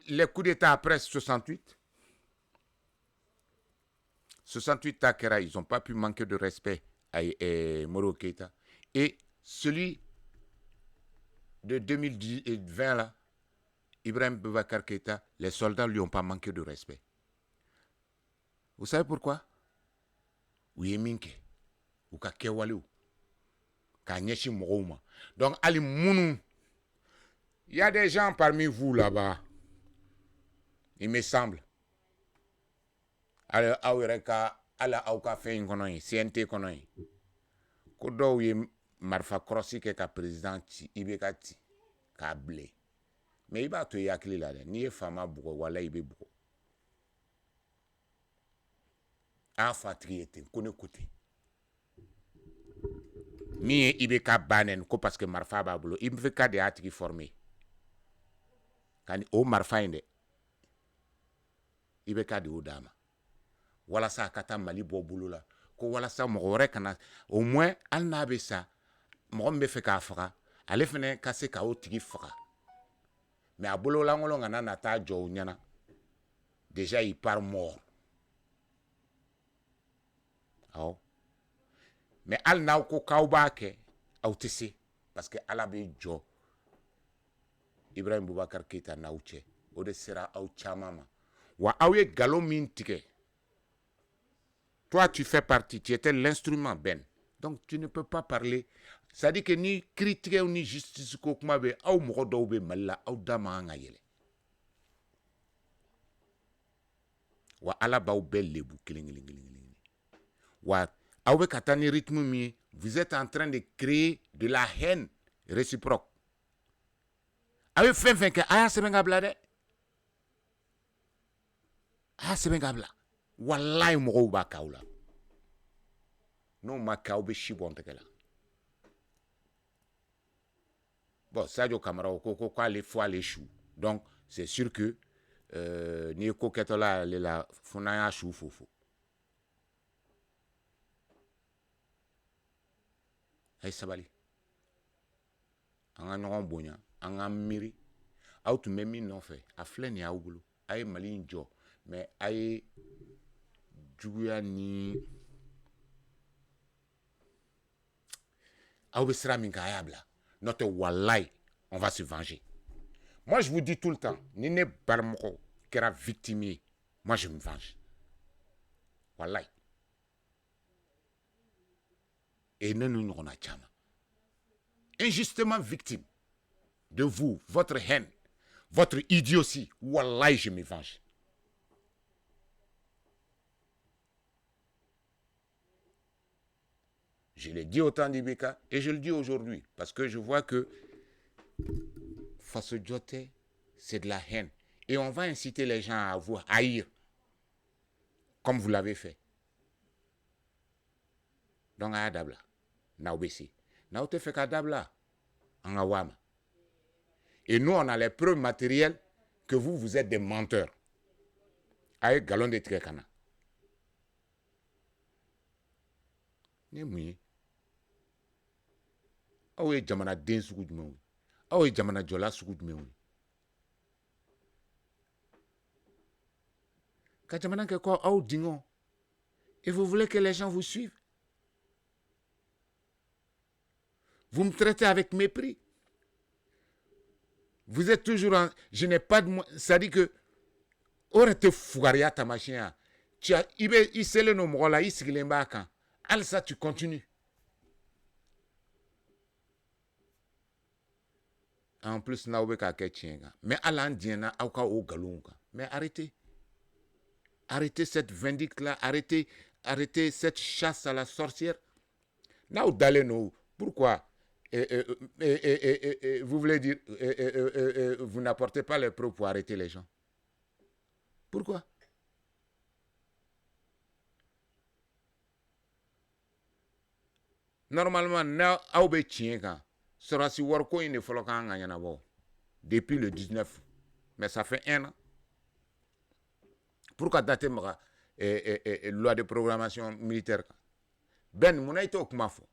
les coups d'État après 68 Takera, ils n'ont pas pu manquer de respect à Moro Keïta. Et celui de 2020, là, Ibrahim Boubacar Keïta, les soldats ne lui ont pas manqué de respect. Vous savez pourquoi? Oui, minke. Ou ka kewaliou. Ka nyeshi mourouma. Donc, Ali Mounou, il y a des gens parmi vous là-bas, il me semble. Alors, Aouireka, ala Aouka fait une connerie, CNT connerie. Kodo ou Marfa Krossi ke ka président ti ibeka ti ka blé mais iba to yakli la ni fama bugo wala ibe bugo a fatriete kone côté ni ibeka banen ko parce que Marfa ba bulo ibeka de atri formé kan o Marfa inde ibeka de odama wala sa kata mali bo bulo la ko wala sa mo wore kana au moins al na be ça Mom me fait qu'à fera, allez finir casser kao tigi fera. Mais à bolo langolo ngana nata jo nyana. Déjà il part mort. Oh. Mais al na ko kauba ke autisi parce que ala be jo. Ibrahim Boubacar Keïta na uche. Ode sera au chamama. Wa awe galo min tike. Toi tu fais partie, tu étais l'instrument ben. Donc tu ne peux pas parler. Ça dit que ni critique ou ni justice ko kuma be aw mogo daw be malla aw dama nga yele. Wa ala baw bel lebu kiling. Wa aw be katani rythme mi, vous êtes en train de créer de la haine réciproque. Awe fin que aya sebengabla de. Aya sebengabla. Wallahi mogo ba kaula. Non ma kaube chibon tekela. Bon, Sadio Camara, les fois les choux. Donc, c'est sûr que ni koketola la fonaya chou fofo. Ay sabali. Anga non bonya, anga miri. Out memi non fait. A flen ya ougulu. Ay malin jo. Mais ay juguya ni Aubesra Minkayabla. Notre Wallahi, on va se venger. Moi, je vous dis tout le temps, Nine Barmoko, qui era victime, moi, je me venge. Wallahi. Et nous, on a chama. Injustement victime de vous, votre haine, votre idiotie. Wallahi, je me venge. Je l'ai dit au temps d'Ibeka et je le dis aujourd'hui parce que je vois que face au Djoté, c'est de la haine. Et on va inciter les gens à vous haïr comme vous l'avez fait. Donc, à Dabla, Naobesi. Naote fait qu'à Dabla, en Awama. Et nous, on a les preuves matérielles que vous êtes des menteurs. Avec galon de Trekana. N'est-ce awe jamana den sugu jumɛn awe jamana jɔla sugu jumɛn ka jamana kɛ ko aw dingo et vous voulez que les gens vous suivent, vous me traitez avec mépris, vous êtes toujours en je n'ai pas de ça dit que aurait été fougaria ta machine il s'est le nom là, il s'est le mbaka. Al ça tu continues. En plus naobe ka ketchenga. Mais alan diena auka o galunga. Mais arrêtez cette vindicte là, arrêtez cette chasse à la sorcière. Now daleno, pourquoi vous voulez dire vous n'apportez pas les preuves pour arrêter les gens? Pourquoi? Normalement, na aube tienga sera si worko in folokan ngana bo depuis le 19, mais ça fait 1 an. Pourquoi dater ma loi de programmation militaire? Ben mon été au Kmafo.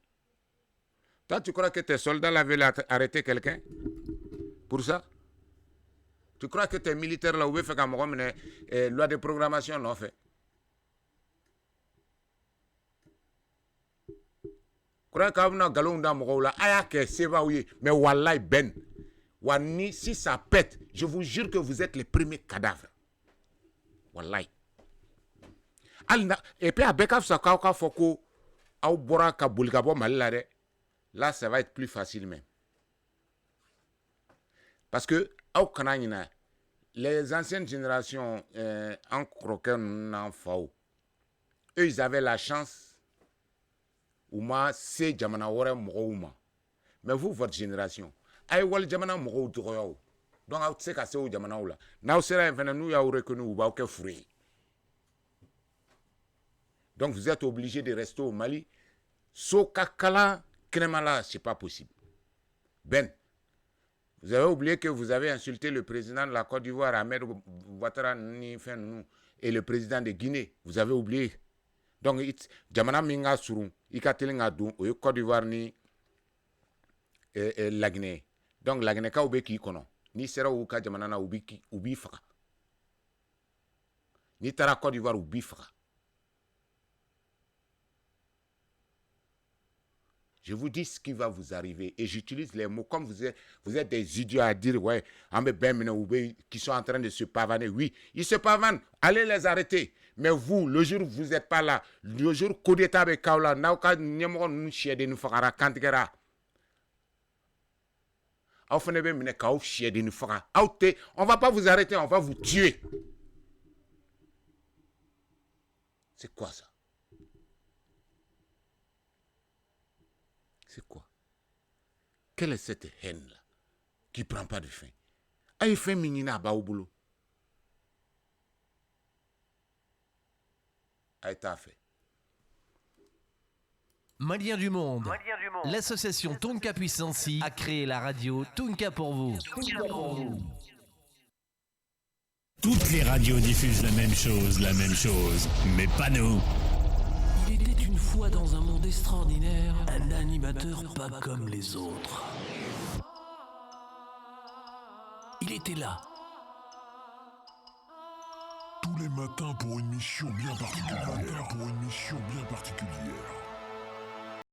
Toi tu crois que tes soldats l'avaient arrêté quelqu'un pour ça? Tu crois que tes militaires là où fait comme loi de programmation l'ont fait? Crois qu'avant galon dans mon là aya que c'est va oui mais wallahi ben wani si ça pète je vous jure que vous êtes les premiers cadavres wallahi alna et puis avec ça ka foko au bora ka bulga bo malade là ça va être plus facile même parce que au kananina les anciennes générations en croquant n'en fao eux ils avaient la chance Ouma, c'est Jamana Wore Mouma. Mais vous, votre génération, aïe, wal Jamana Moro Droyo. Donc, vous savez que c'est au Jamana Oula. Now, c'est là, nous, y a reconnu ou pas fruit. Donc, vous êtes obligé de rester au Mali. So Kakala, Kremala, c'est pas possible. Ben, vous avez oublié que vous avez insulté le président de la Côte d'Ivoire, Ahmed Ouattara, et le président de Guinée. Vous avez oublié. Donc, Jamana Minga Sourou, Ikatelinga Dou, ou Côte d'Ivoire ni la Guinée. Donc, la Guinée, ka oubeki kono. Ni sera ou ka Jamana na ubi faka. Ni tara Côte d'Ivoire ubi faka. Je vous dis ce qui va vous arriver. Et j'utilise les mots comme vous êtes des idiots à dire, ouais, qui sont en train de se pavaner. Oui, ils se pavanent. Allez les arrêter. Mais vous, le jour où vous n'êtes pas là, le jour où coup d'état avec Kaula, Nauka, Nyamon, Nchie de Nufara, Kantigera. On va pas vous arrêter, on va vous tuer. C'est quoi ça? C'est quoi? Quelle est cette haine-là qui ne prend pas de fin? Aïe, fait minina ba au boulot. Aïe, t'as fait. Maliens du monde. L'association Tonka Puissancy a créé la radio Tonka pour vous. Toutes les radios diffusent la même chose, mais pas nous. Il était une fois dans un monde extraordinaire, un animateur pas comme les autres. Il était là. Tous les matins pour une mission bien particulière.